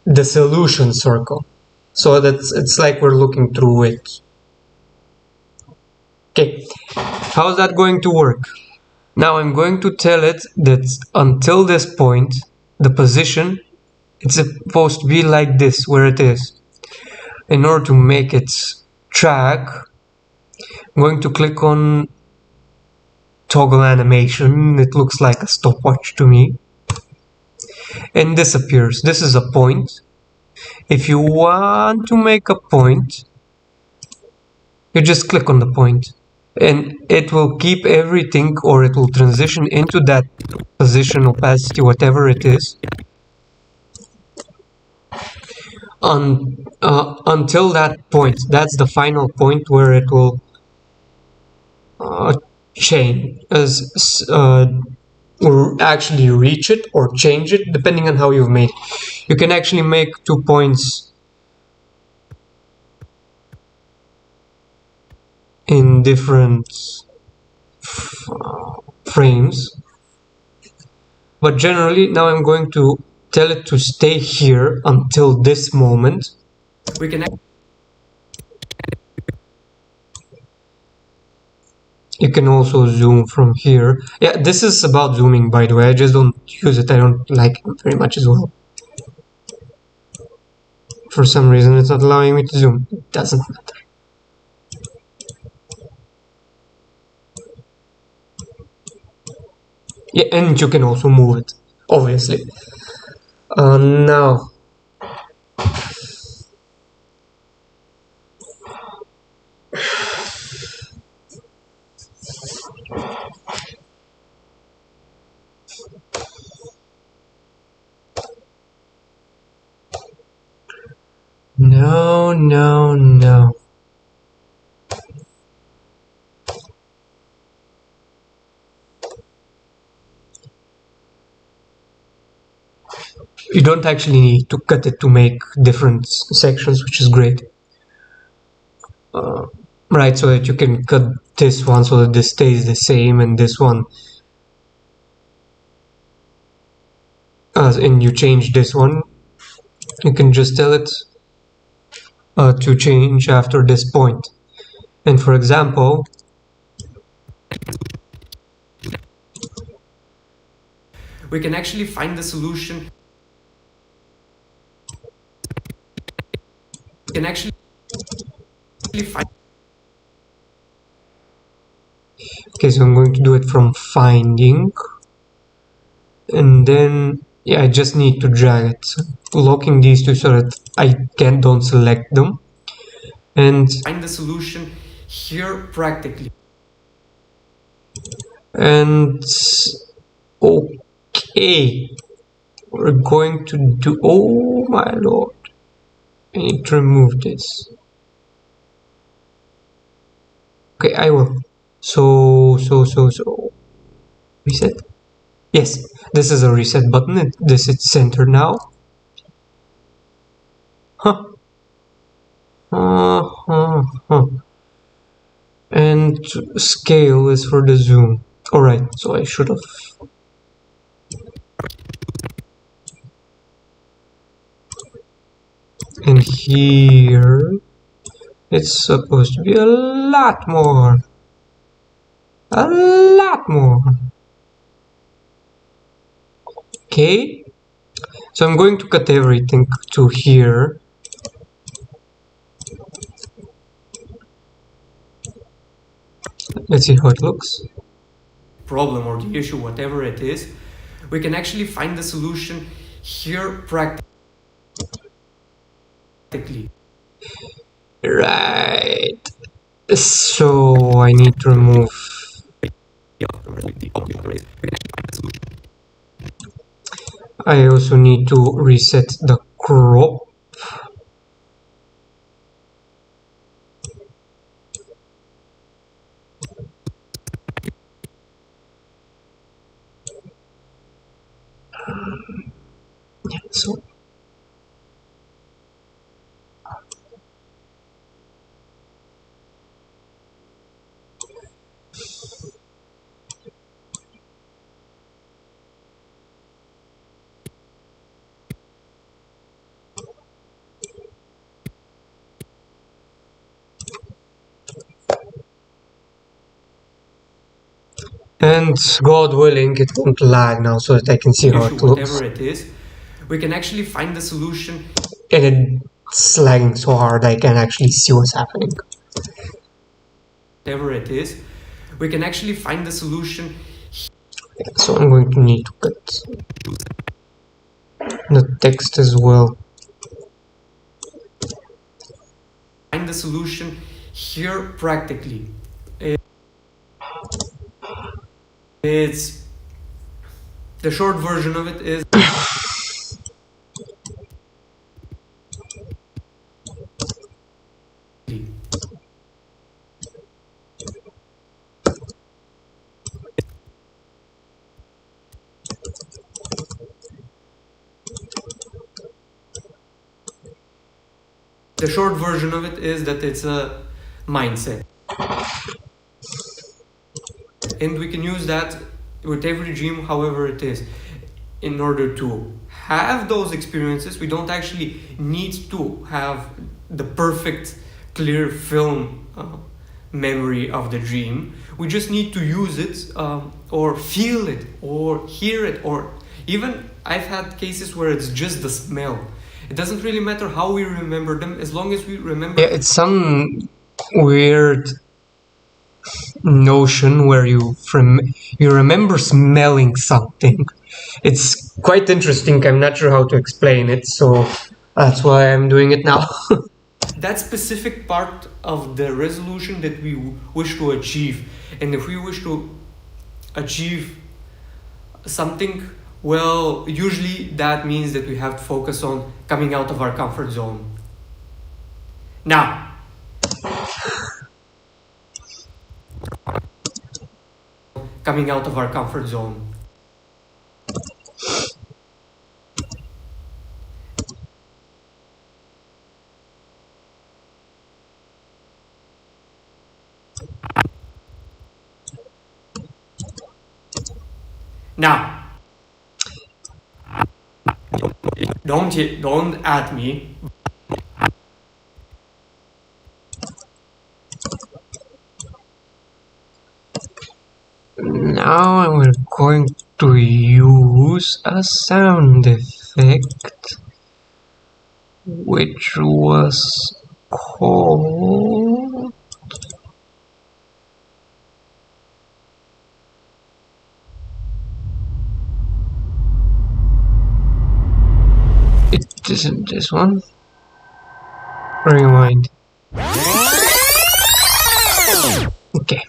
the solution circle so that it's like we're looking through it. Okay, how is that going to work? Now I'm going to tell it that until this point, the position, it's supposed to be like this, where it is. In order to make it track, I'm going to click on toggle animation. It looks like a stopwatch to me. And this appears. This is a point. If you want to make a point, you just click on the point. And it will keep everything, or it will transition into that position, opacity, whatever it is, until that point. That's the final point where it will change, or actually reach it or change it, depending on how you've made it. You can actually make 2 points in different frames, but generally now I'm going to tell it to stay here until this moment. We can You can also zoom from here. Yeah, this is about zooming, by the way. I just don't use it. I don't like it very much as well. For some reason it's not allowing me to zoom. It doesn't matter. Yeah, and you can also move it, obviously. Now, no. You don't actually need to cut it to make different sections, which is great. Right, so that you can cut this one so that this stays the same, and this one, and you change this one, you can just tell it to change after this point. And for example, we can actually find the solution. We can actually find. Okay, so I'm going to do it from finding, and then Yeah, I just need to drag it. Locking these two so that I don't select them. And find the solution here practically. And okay, we're going to do. Oh my lord, I need to remove this. Okay, I will. So reset. Yes, this is a reset button. This is centered now. Huh. And scale is for the zoom. Alright, so I should have. And here it's supposed to be a lot more. A lot more. Okay, so I'm going to cut everything to here. Let's see how it looks. Problem or the issue, whatever it is, we can actually find the solution here practically. Right. So I need to remove. I also need to reset the crop. Yeah, so and God willing, it won't lag now so that I can see how it looks. Whatever it is, we can actually find the solution. And it's lagging so hard I can actually see what's happening. Whatever it is, we can actually find the solution. So I'm going to need to cut the text as well. Find the solution here practically. It's the short version of it is that it's a mindset. And we can use that with every dream, however it is. In order to have those experiences, we don't actually need to have the perfect, clear film memory of the dream. We just need to use it or feel it or hear it, or even I've had cases where it's just the smell. It doesn't really matter how we remember them, as long as we remember. Yeah, it's some weird notion where you remember smelling something. It's quite interesting. I'm not sure how to explain it, so that's why I'm doing it now. That specific part of the resolution that we wish to achieve, and if we wish to achieve something, well, usually that means that we have to focus on coming out of our comfort zone. Now, coming out of our comfort zone. Now, don't at me. Now we're going to use a sound effect, which was called isn't this one. Rewind. Okay.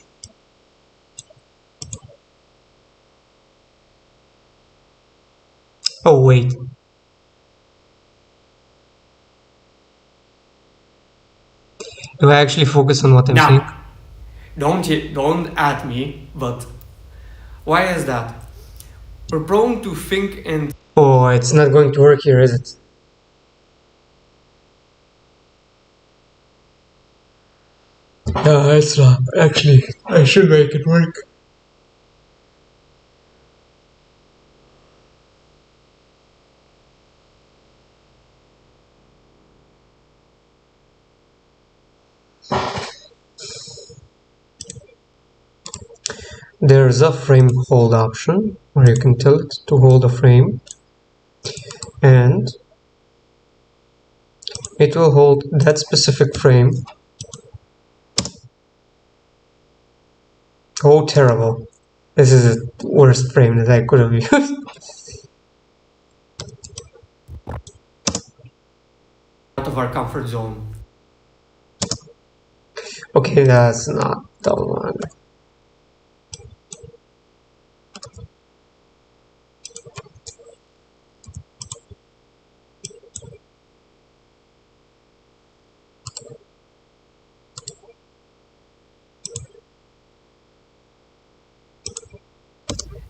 Oh wait. Do I actually focus on what I'm saying? Don't at me, but why is that? We're prone to think and Oh, it's not going to work here, is it? It's not. Actually, I should make it work. There's a frame hold option where you can tell it to hold a frame, and it will hold that specific frame. Oh, terrible. This is the worst frame that I could have used. out of our comfort zone. Okay, that's not the one.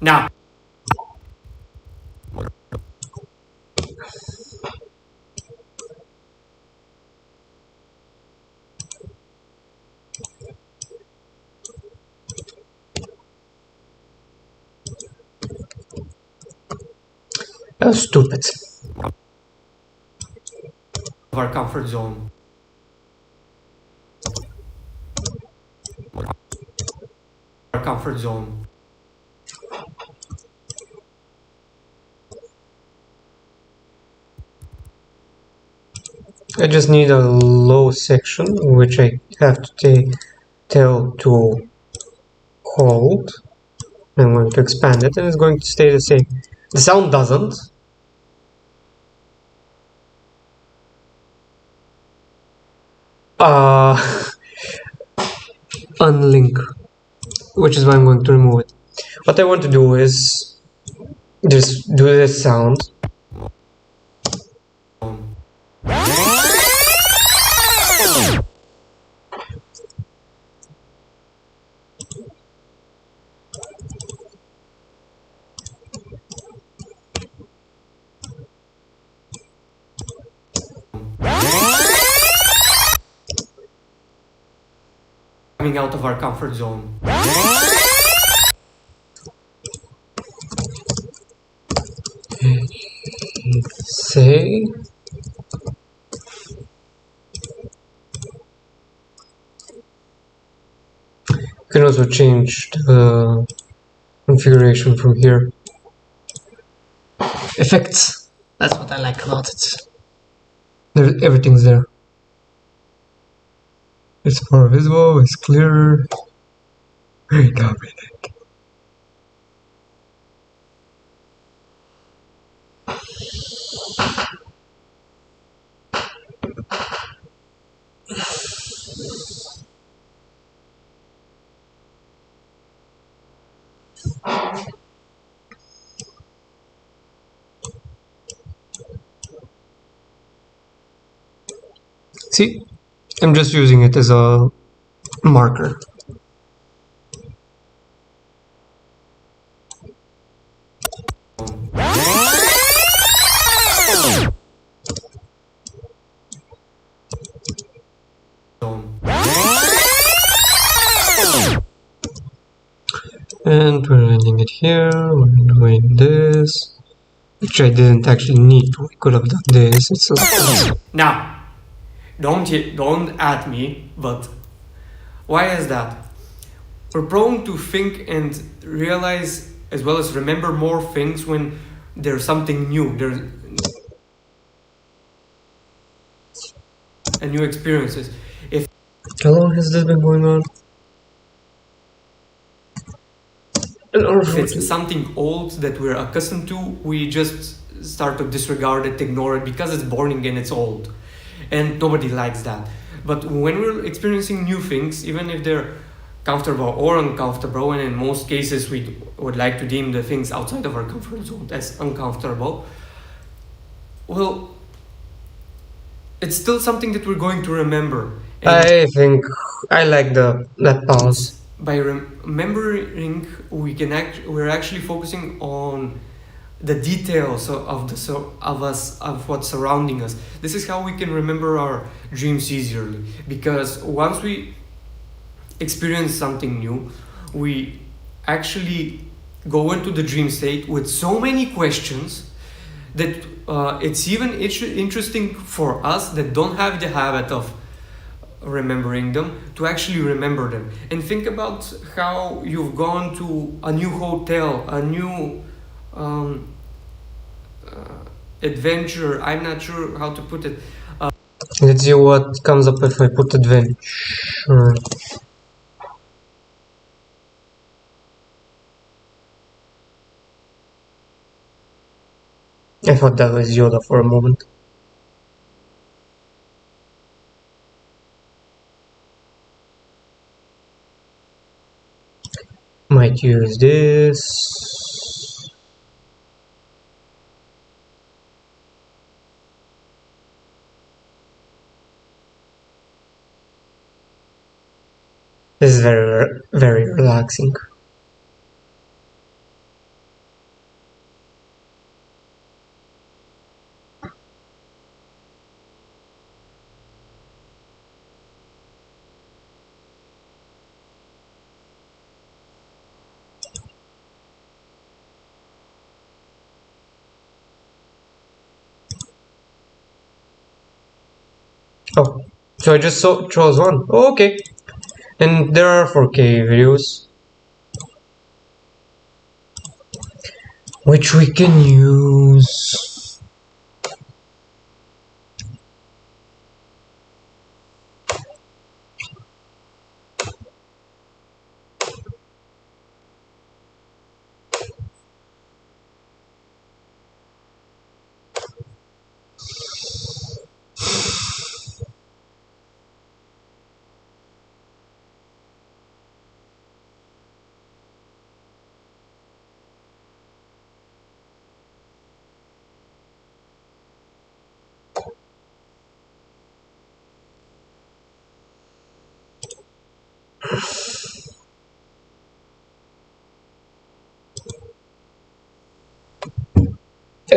Now, Oh, stupid. of our comfort zone. Our comfort zone. I just need a low section, which I have to tell to hold. I'm going to expand it, and it's going to stay the same. The sound doesn't. Unlink, which is why I'm going to remove it. What I want to do is just do this sound. Coming out of our comfort zone. Say. You can also change the configuration from here. Effects. That's what I like about it. Everything's there. It's more visible, it's clearer. Wait a minute. See? I'm just using it as a marker. And we're ending it here, we're doing this, which I didn't actually need to, I could have done this, it's like Now, don't at me, but why is that? We're prone to think and realize as well as remember more things when there's something new. There's a new experiences. How long has this been going on? If it's something old that we're accustomed to, we just start to disregard it, ignore it, because it's boring and it's old, and nobody likes that. But when we're experiencing new things, even if they're comfortable or uncomfortable, and in most cases we would like to deem the things outside of our comfort zone as uncomfortable, well, it's still something that we're going to remember. And I think I like that pause. by remembering, we're actually focusing on the details of what's surrounding us. This is how we can remember our dreams easily, because once we experience something new, we actually go into the dream state with so many questions that it's even interesting for us that don't have the habit of remembering them to actually remember them. And think about how you've gone to a new hotel, a new adventure. I'm not sure how to put it. Let's see what comes up if I put adventure. I thought that was Yoda for a moment. Might use this. This is very, very relaxing. Oh, so I just chose one. Oh, okay. And there are 4K videos, which we can use.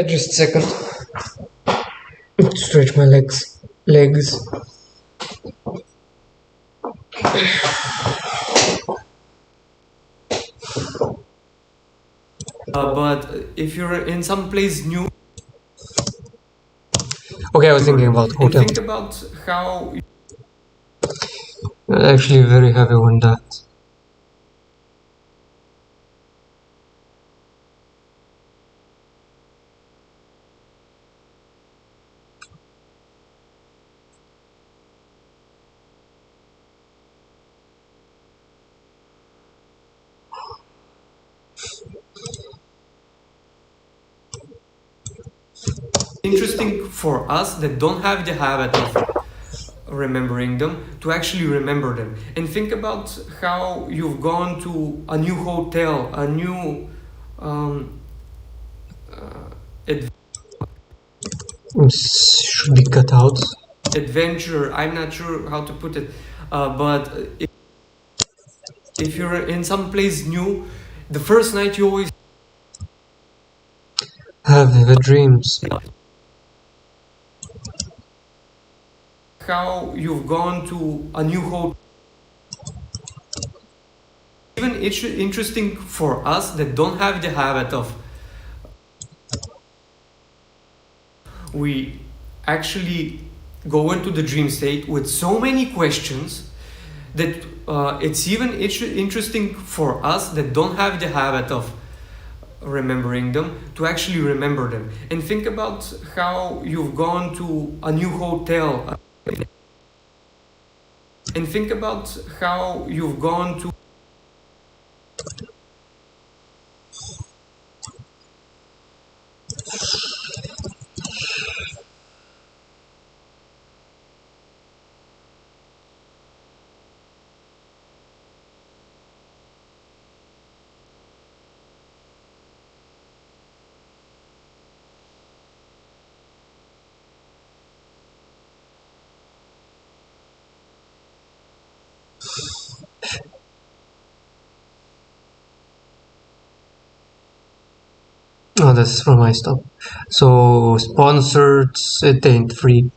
Just a second. Stretch my legs. But if you're in some place new, Okay, I was thinking about and hotel. think about how Actually, very heavy on that. interesting for us that don't have the habit of remembering them to actually remember them. And think about how you've gone to a new hotel, a new Should be cut out. adventure. I'm not sure how to put it, but if you're in some place new, the first night you always Have vivid dreams. how you've gone to a new hotel. Even interesting for us that don't have the habit of, we actually go into the dream state with so many questions that it's even interesting for us that don't have the habit of remembering them to actually remember them. And think about how you've gone to a new hotel, and think about how you've gone to Oh, this is from my stop. So sponsored, it ain't free.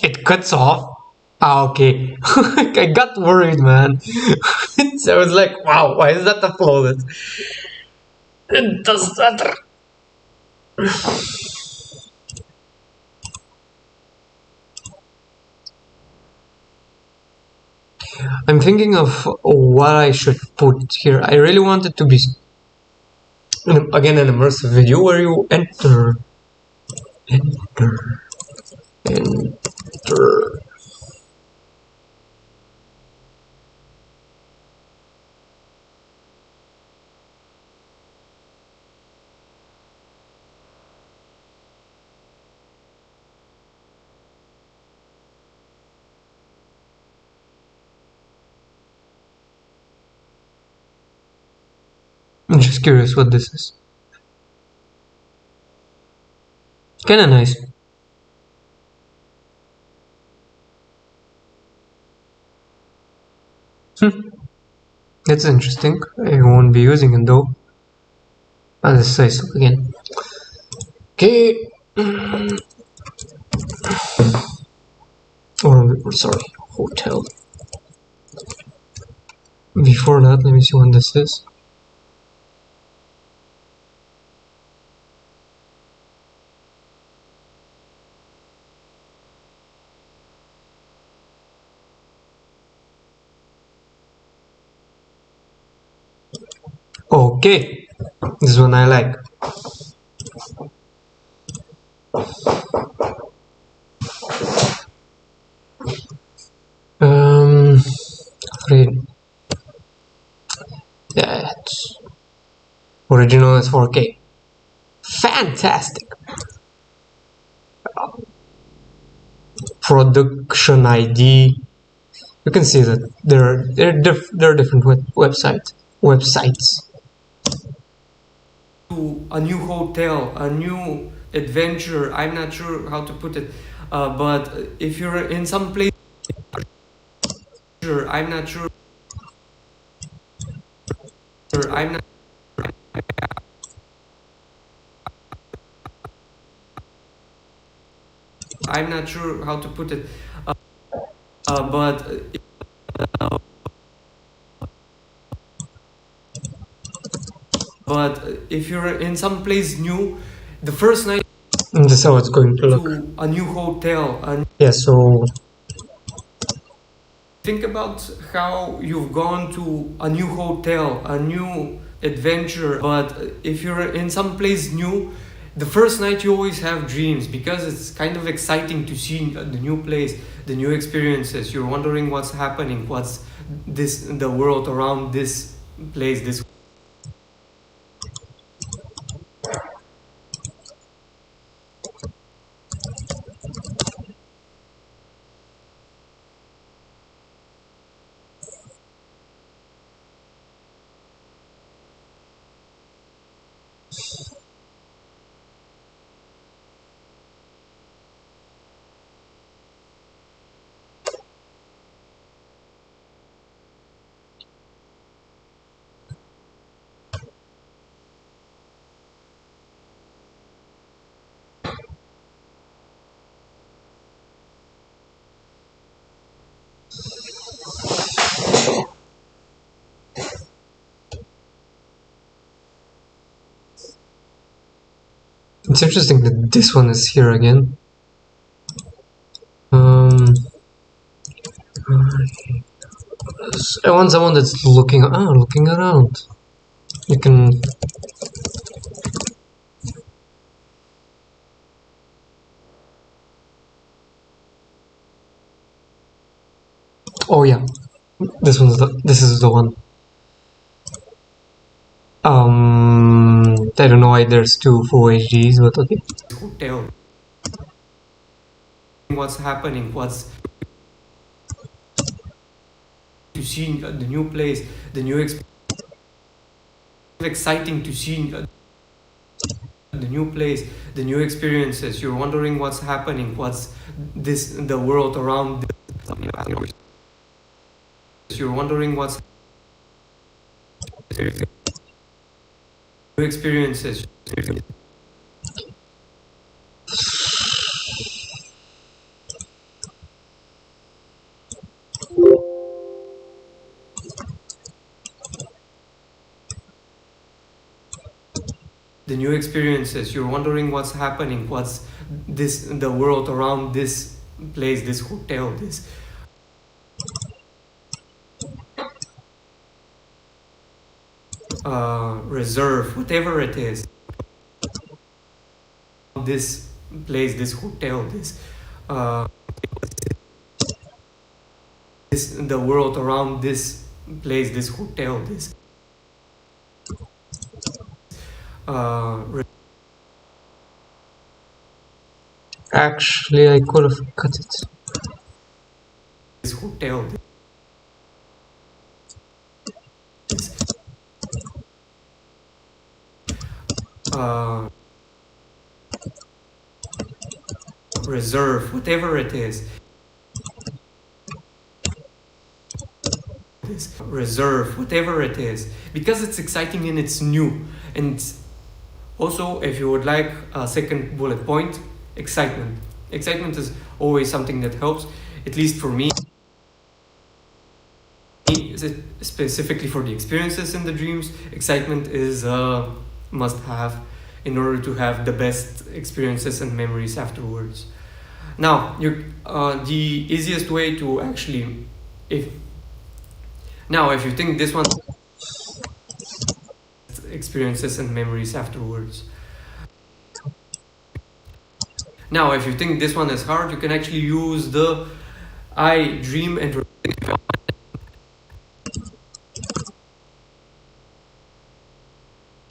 It cuts off. Ah, okay. I got worried, man. So I was like, wow, why is that uploaded? It does that. I'm thinking of what I should put here. I really want it to be, again, an immersive video where you enter, enter, enter. I'm just curious what this is. Kinda nice. That's interesting. I won't be using it though. Let's say so again. Okay. Or sorry, hotel. Before that, let me see what this is. Okay, this one I like. Read. Yeah, original is 4K. Fantastic. Production ID. You can see that there are different websites. To a new hotel, a new adventure. I'm not sure how to put it, but if you're in some place, I'm not sure. I'm not. I'm not sure how to put it, but if you're in some place new, the first night. And this is how it's going to look. To a new hotel. Yeah, so think about how you've gone to a new hotel, a new adventure, but if you're in some place new, the first night you always have dreams because it's kind of exciting to see the new place, the new experiences. You're wondering what's happening, what's the world around this place, this. it's interesting that this one is here again. I want someone that's looking around. You can. Oh yeah, this is the one. I don't know why there's two full HDs, but okay. Hotel. What's happening? What's to see the new place, the new exciting to see the new place, the new experiences. You're wondering what's happening, what's the world around. You're wondering what's new experiences. The new experiences. You're wondering what's happening, what's the world around this place, this hotel, this reserve, whatever it is. This place, this hotel, this the world around this place, this hotel, this Actually, I could have cut it. This hotel. Reserve, whatever it is. This reserve, whatever it is, because it's exciting and it's new. And also, if you would like a second bullet point, excitement. Excitement is always something that helps, at least for me, specifically for the experiences in the dreams. Excitement is a must-have in order to have the best experiences and memories afterwards. Now, the easiest way to actually, if you think this one, experiences and memories afterwards. Now, if you think this one is hard, you can actually use the I dream and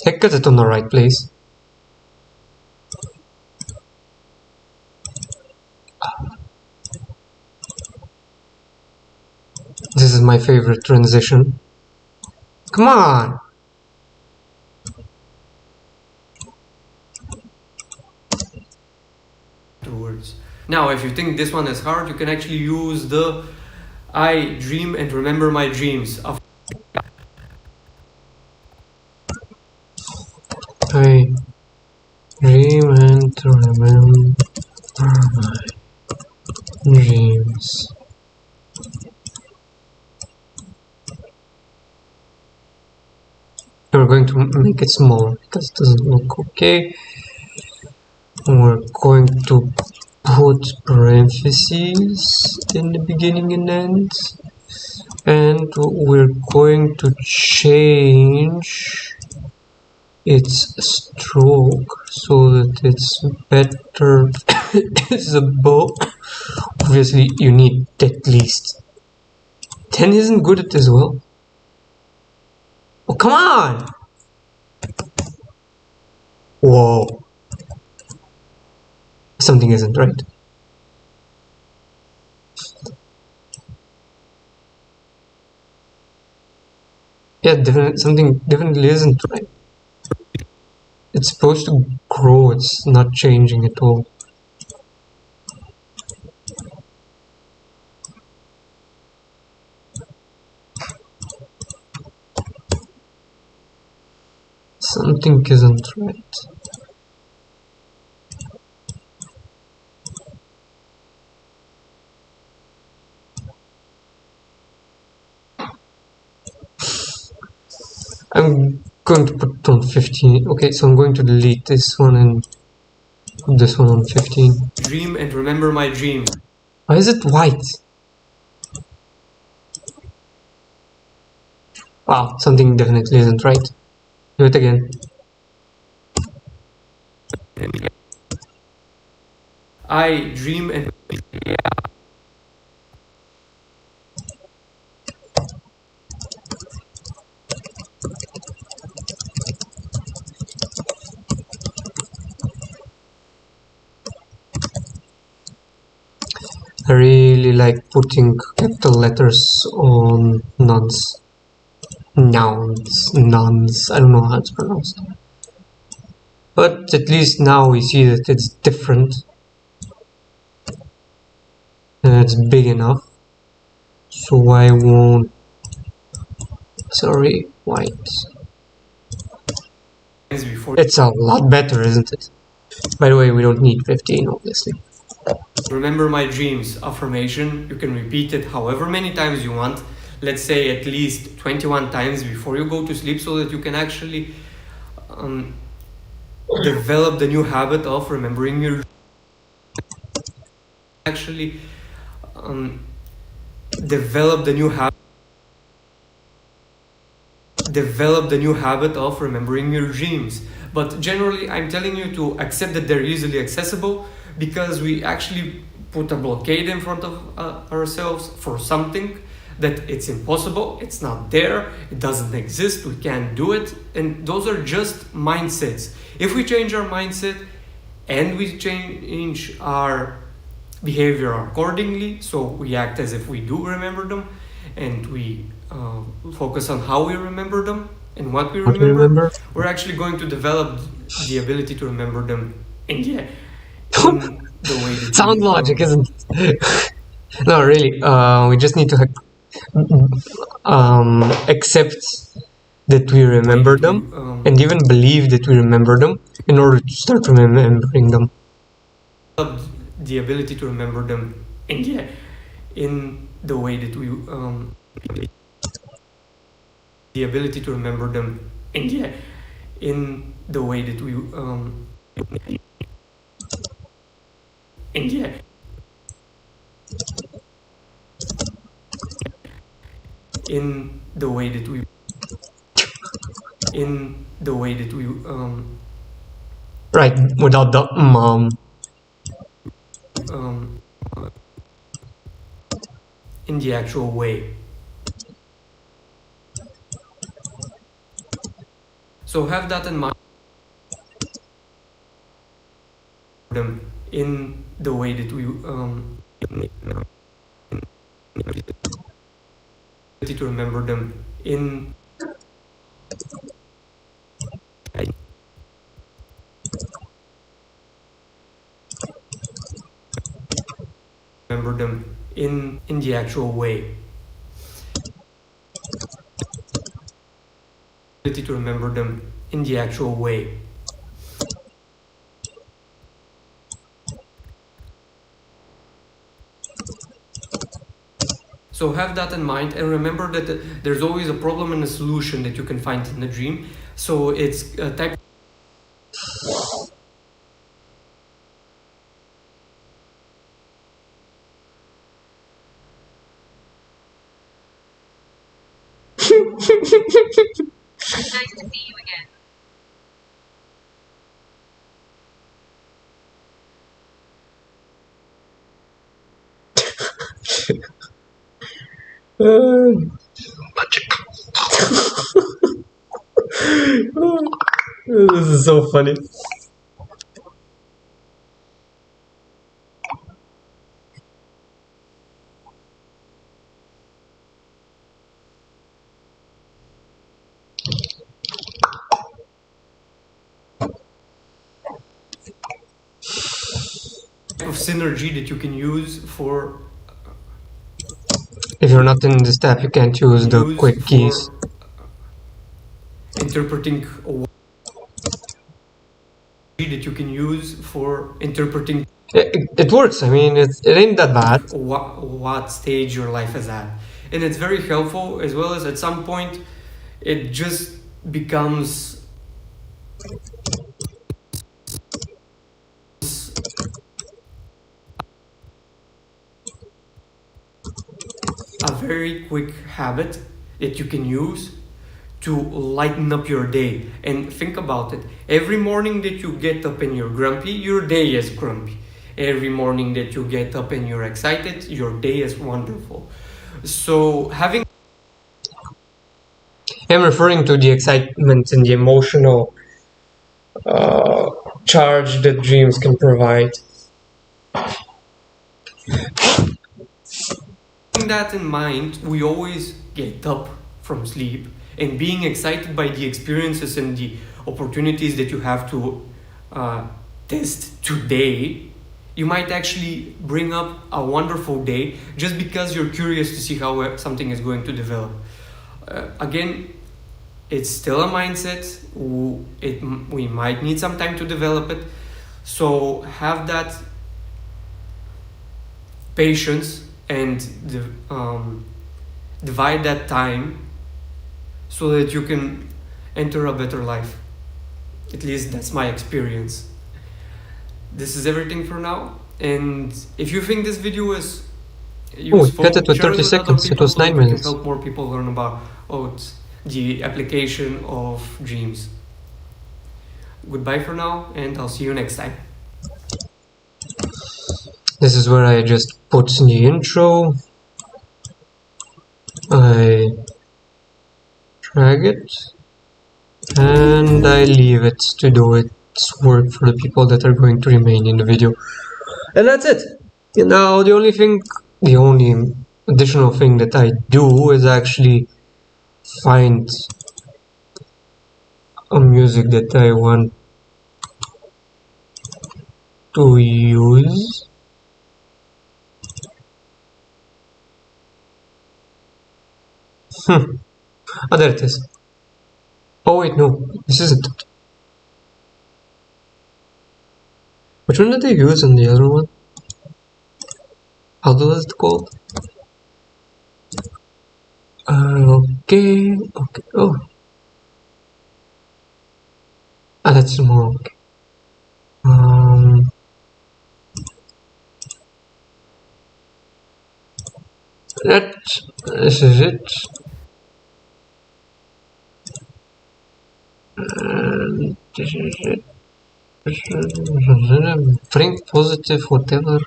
I got it on the right place. This is my favorite transition. Come on! afterwards. Now, if you think this one is hard, you can actually use the I dream and remember my dreams. I dream and remember my dreams. We're going to make it smaller because it doesn't look okay. We're going to put parentheses in the beginning and end, and we're going to change its stroke so that it's better visible. Obviously you need at least 10 isn't good at as well. Oh, come on! Whoa. Something isn't right. Yeah, something definitely isn't right. It's supposed to grow, it's not changing at all. Something isn't right. I'm going to put it on 15. Okay, so I'm going to delete this one and put this one on 15. Dream and remember my dreams. Why is it white? Wow, something definitely isn't right. Do it again. I dream and I really like putting capital letters on nouns. Nouns. I don't know how it's pronounced. But at least now we see that it's different. And it's big enough. So I won't... Sorry, white. It's a lot better, isn't it? By the way, we don't need 15, obviously. Remember my dreams affirmation. You can repeat it however many times you want. Let's say at least 21 times before you go to sleep, so that you can actually develop the new habit of remembering your develop the new habit of remembering your dreams. But generally, I'm telling you to accept that they're easily accessible, because we actually put a blockade in front of ourselves for something that it's impossible, it's not there, it doesn't exist, we can't do it, and those are just mindsets. If we change our mindset and we change our behavior accordingly, so we act as if we do remember them, and we focus on how we remember them and what we remember, we're actually going to develop the ability to remember them in the way that sound logic, isn't it? No, really. We just need to accept that we remember them, and even believe that we remember them in order to start remembering them. The ability to remember them in the way that we the ability to remember them in the way that we right, without the in the actual way. So have that in mind. Them in the way that we to remember them in remember them in the actual way. To remember them in the actual way. So have that in mind, and remember that there's always a problem and a solution that you can find in the dream. So it's a type Nice to see you again. This is so funny. of synergy that you can use for if you're not in this tab, you can't use the quick keys. Interpreting that you can use for interpreting it works. I mean, it ain't that bad. What stage your life is at, and it's very helpful, as well as at some point it just becomes a very quick habit that you can use to lighten up your day. And think about it, every morning that you get up and you're grumpy, your day is grumpy. Every morning that you get up and you're excited, your day is wonderful. So having I'm referring to the excitement and the emotional charge that dreams can provide. that in mind, we always get up from sleep and being excited by the experiences and the opportunities that you have to test today, you might actually bring up a wonderful day just because you're curious to see how something is going to develop. Again, it's still a mindset. We might need some time to develop it. So have that patience and divide that time so that you can enter a better life. At least that's my experience. This is everything for now, and if you think this video is useful, cut it with share 30 with other seconds. It people was so that 9 we can minutes. help more people learn about the application of dreams. Goodbye for now, and I'll see you next time. This is where I just put the intro. I drag it and I leave it to do its work for the people that are going to remain in the video. And that's it. Now the only additional thing that I do is actually find a music that I want to use. Oh, there it is. Oh wait, no, this isn't it. Which one did they use in the other one? How was it called? Okay. Oh. That's more okay. This is it. And this is it. Bring positive whatever.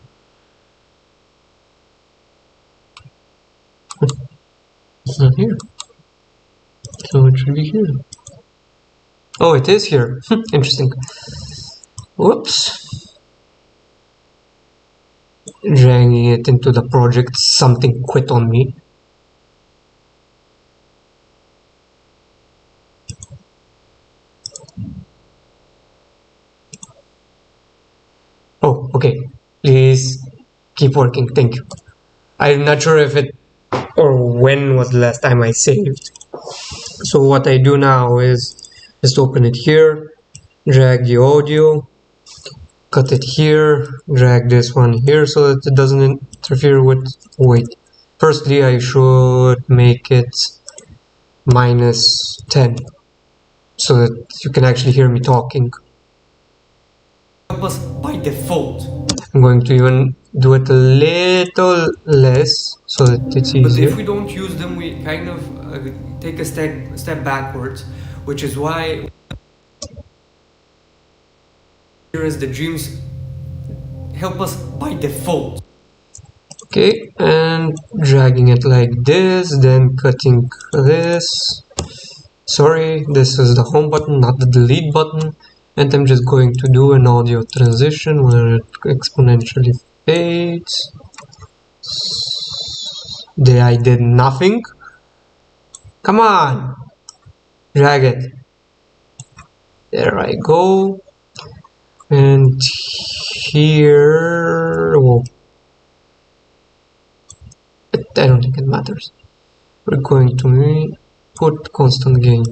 It's not here. So it should be here. Oh, it is here. Interesting. Whoops. Dragging it into the project. Something quit on me. Oh, okay. Please keep working. Thank you. I'm not sure if it or when was the last time I saved. So what I do now is just open it here, drag the audio, cut it here, drag this one here so that it doesn't interfere with. Wait. Firstly, I should make it -10 so that you can actually hear me talking. Help us by default. I'm going to even do it a little less so that it's But easier. if we don't use them, we kind of take a step backwards, which is why here is the dreams help us by default. Okay, and dragging it like this, then cutting this. Sorry, this is the home button, not the delete button. And I'm just going to do an audio transition where it exponentially fades. There, I did nothing. Come on, drag it. There I go. And here, whoa. I don't think it matters. We're going to put constant gain.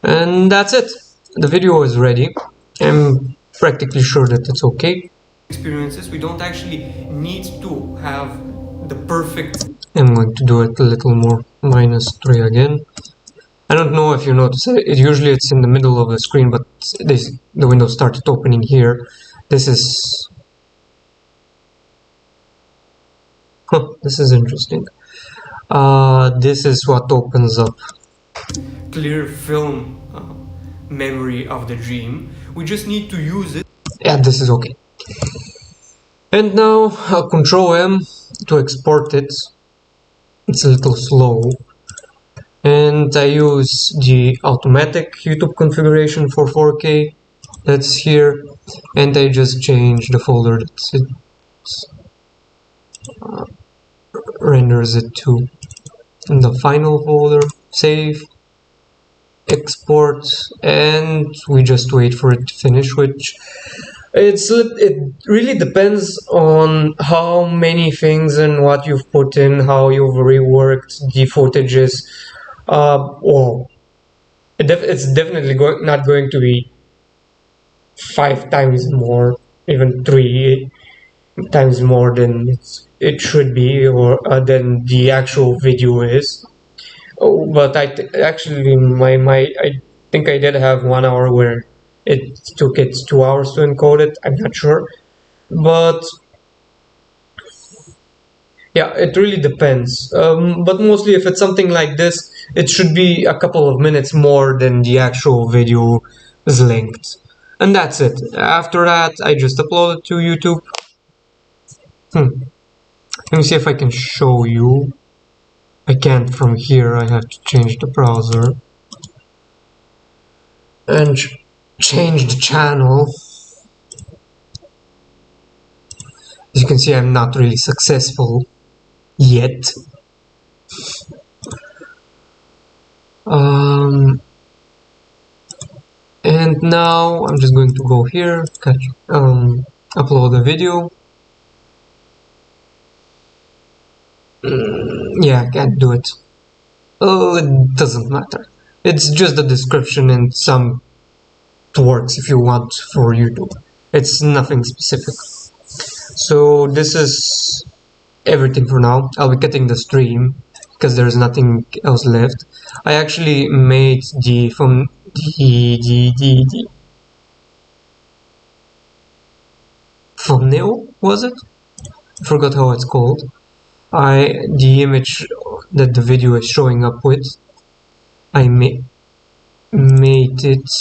And that's it. The video is ready. I'm practically sure that it's okay. Experiences, we don't actually need to have the perfect. I'm going to do it a little more, -3 again. I don't know if you notice it. Usually it's in the middle of the screen, but the window started opening here. This is... this is interesting. This is what opens up. Clear film memory of the dream. We just need to use it. Yeah, this is okay. And now I'll Control M to export it. It's a little slow. And I use the automatic YouTube configuration for 4K that's here, and I just change the folder uh, renders it to the final folder, save, export, and we just wait for it to finish, which it really depends on how many things and what you've put in, how you've reworked the footages. Well, it's definitely not going to be 5 times more, even 3 times more than it should be, or than the actual video is. Oh, but actually I think I did have 1 hour where it took it 2 hours to encode it. I'm not sure, but yeah, it really depends. But mostly, if it's something like this, it should be a couple of minutes more than the actual video is length, and that's it. After that, I just upload it to YouTube. Let me see if I can show you. I can't from here. I have to change the browser and change the channel. As you can see, I'm not really successful yet. And now I'm just going to go here, upload a video. Yeah, I can't do it. Oh, it doesn't matter. It's just the description and some works if you want for YouTube. It's nothing specific. So this is everything for now. I'll be cutting the stream because there's nothing else left. I actually made the thumbnail, was it? I forgot how it's called. The image that the video is showing up with, I made it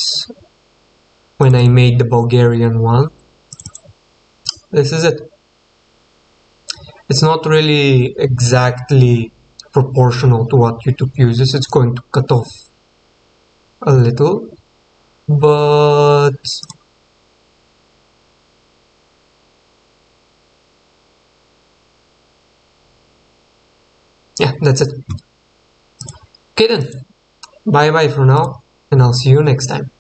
when I made the Bulgarian one. This is it. It's not really exactly proportional to what YouTube uses. It's going to cut off a little, but yeah, that's it. Okay then, bye bye for now, and I'll see you next time.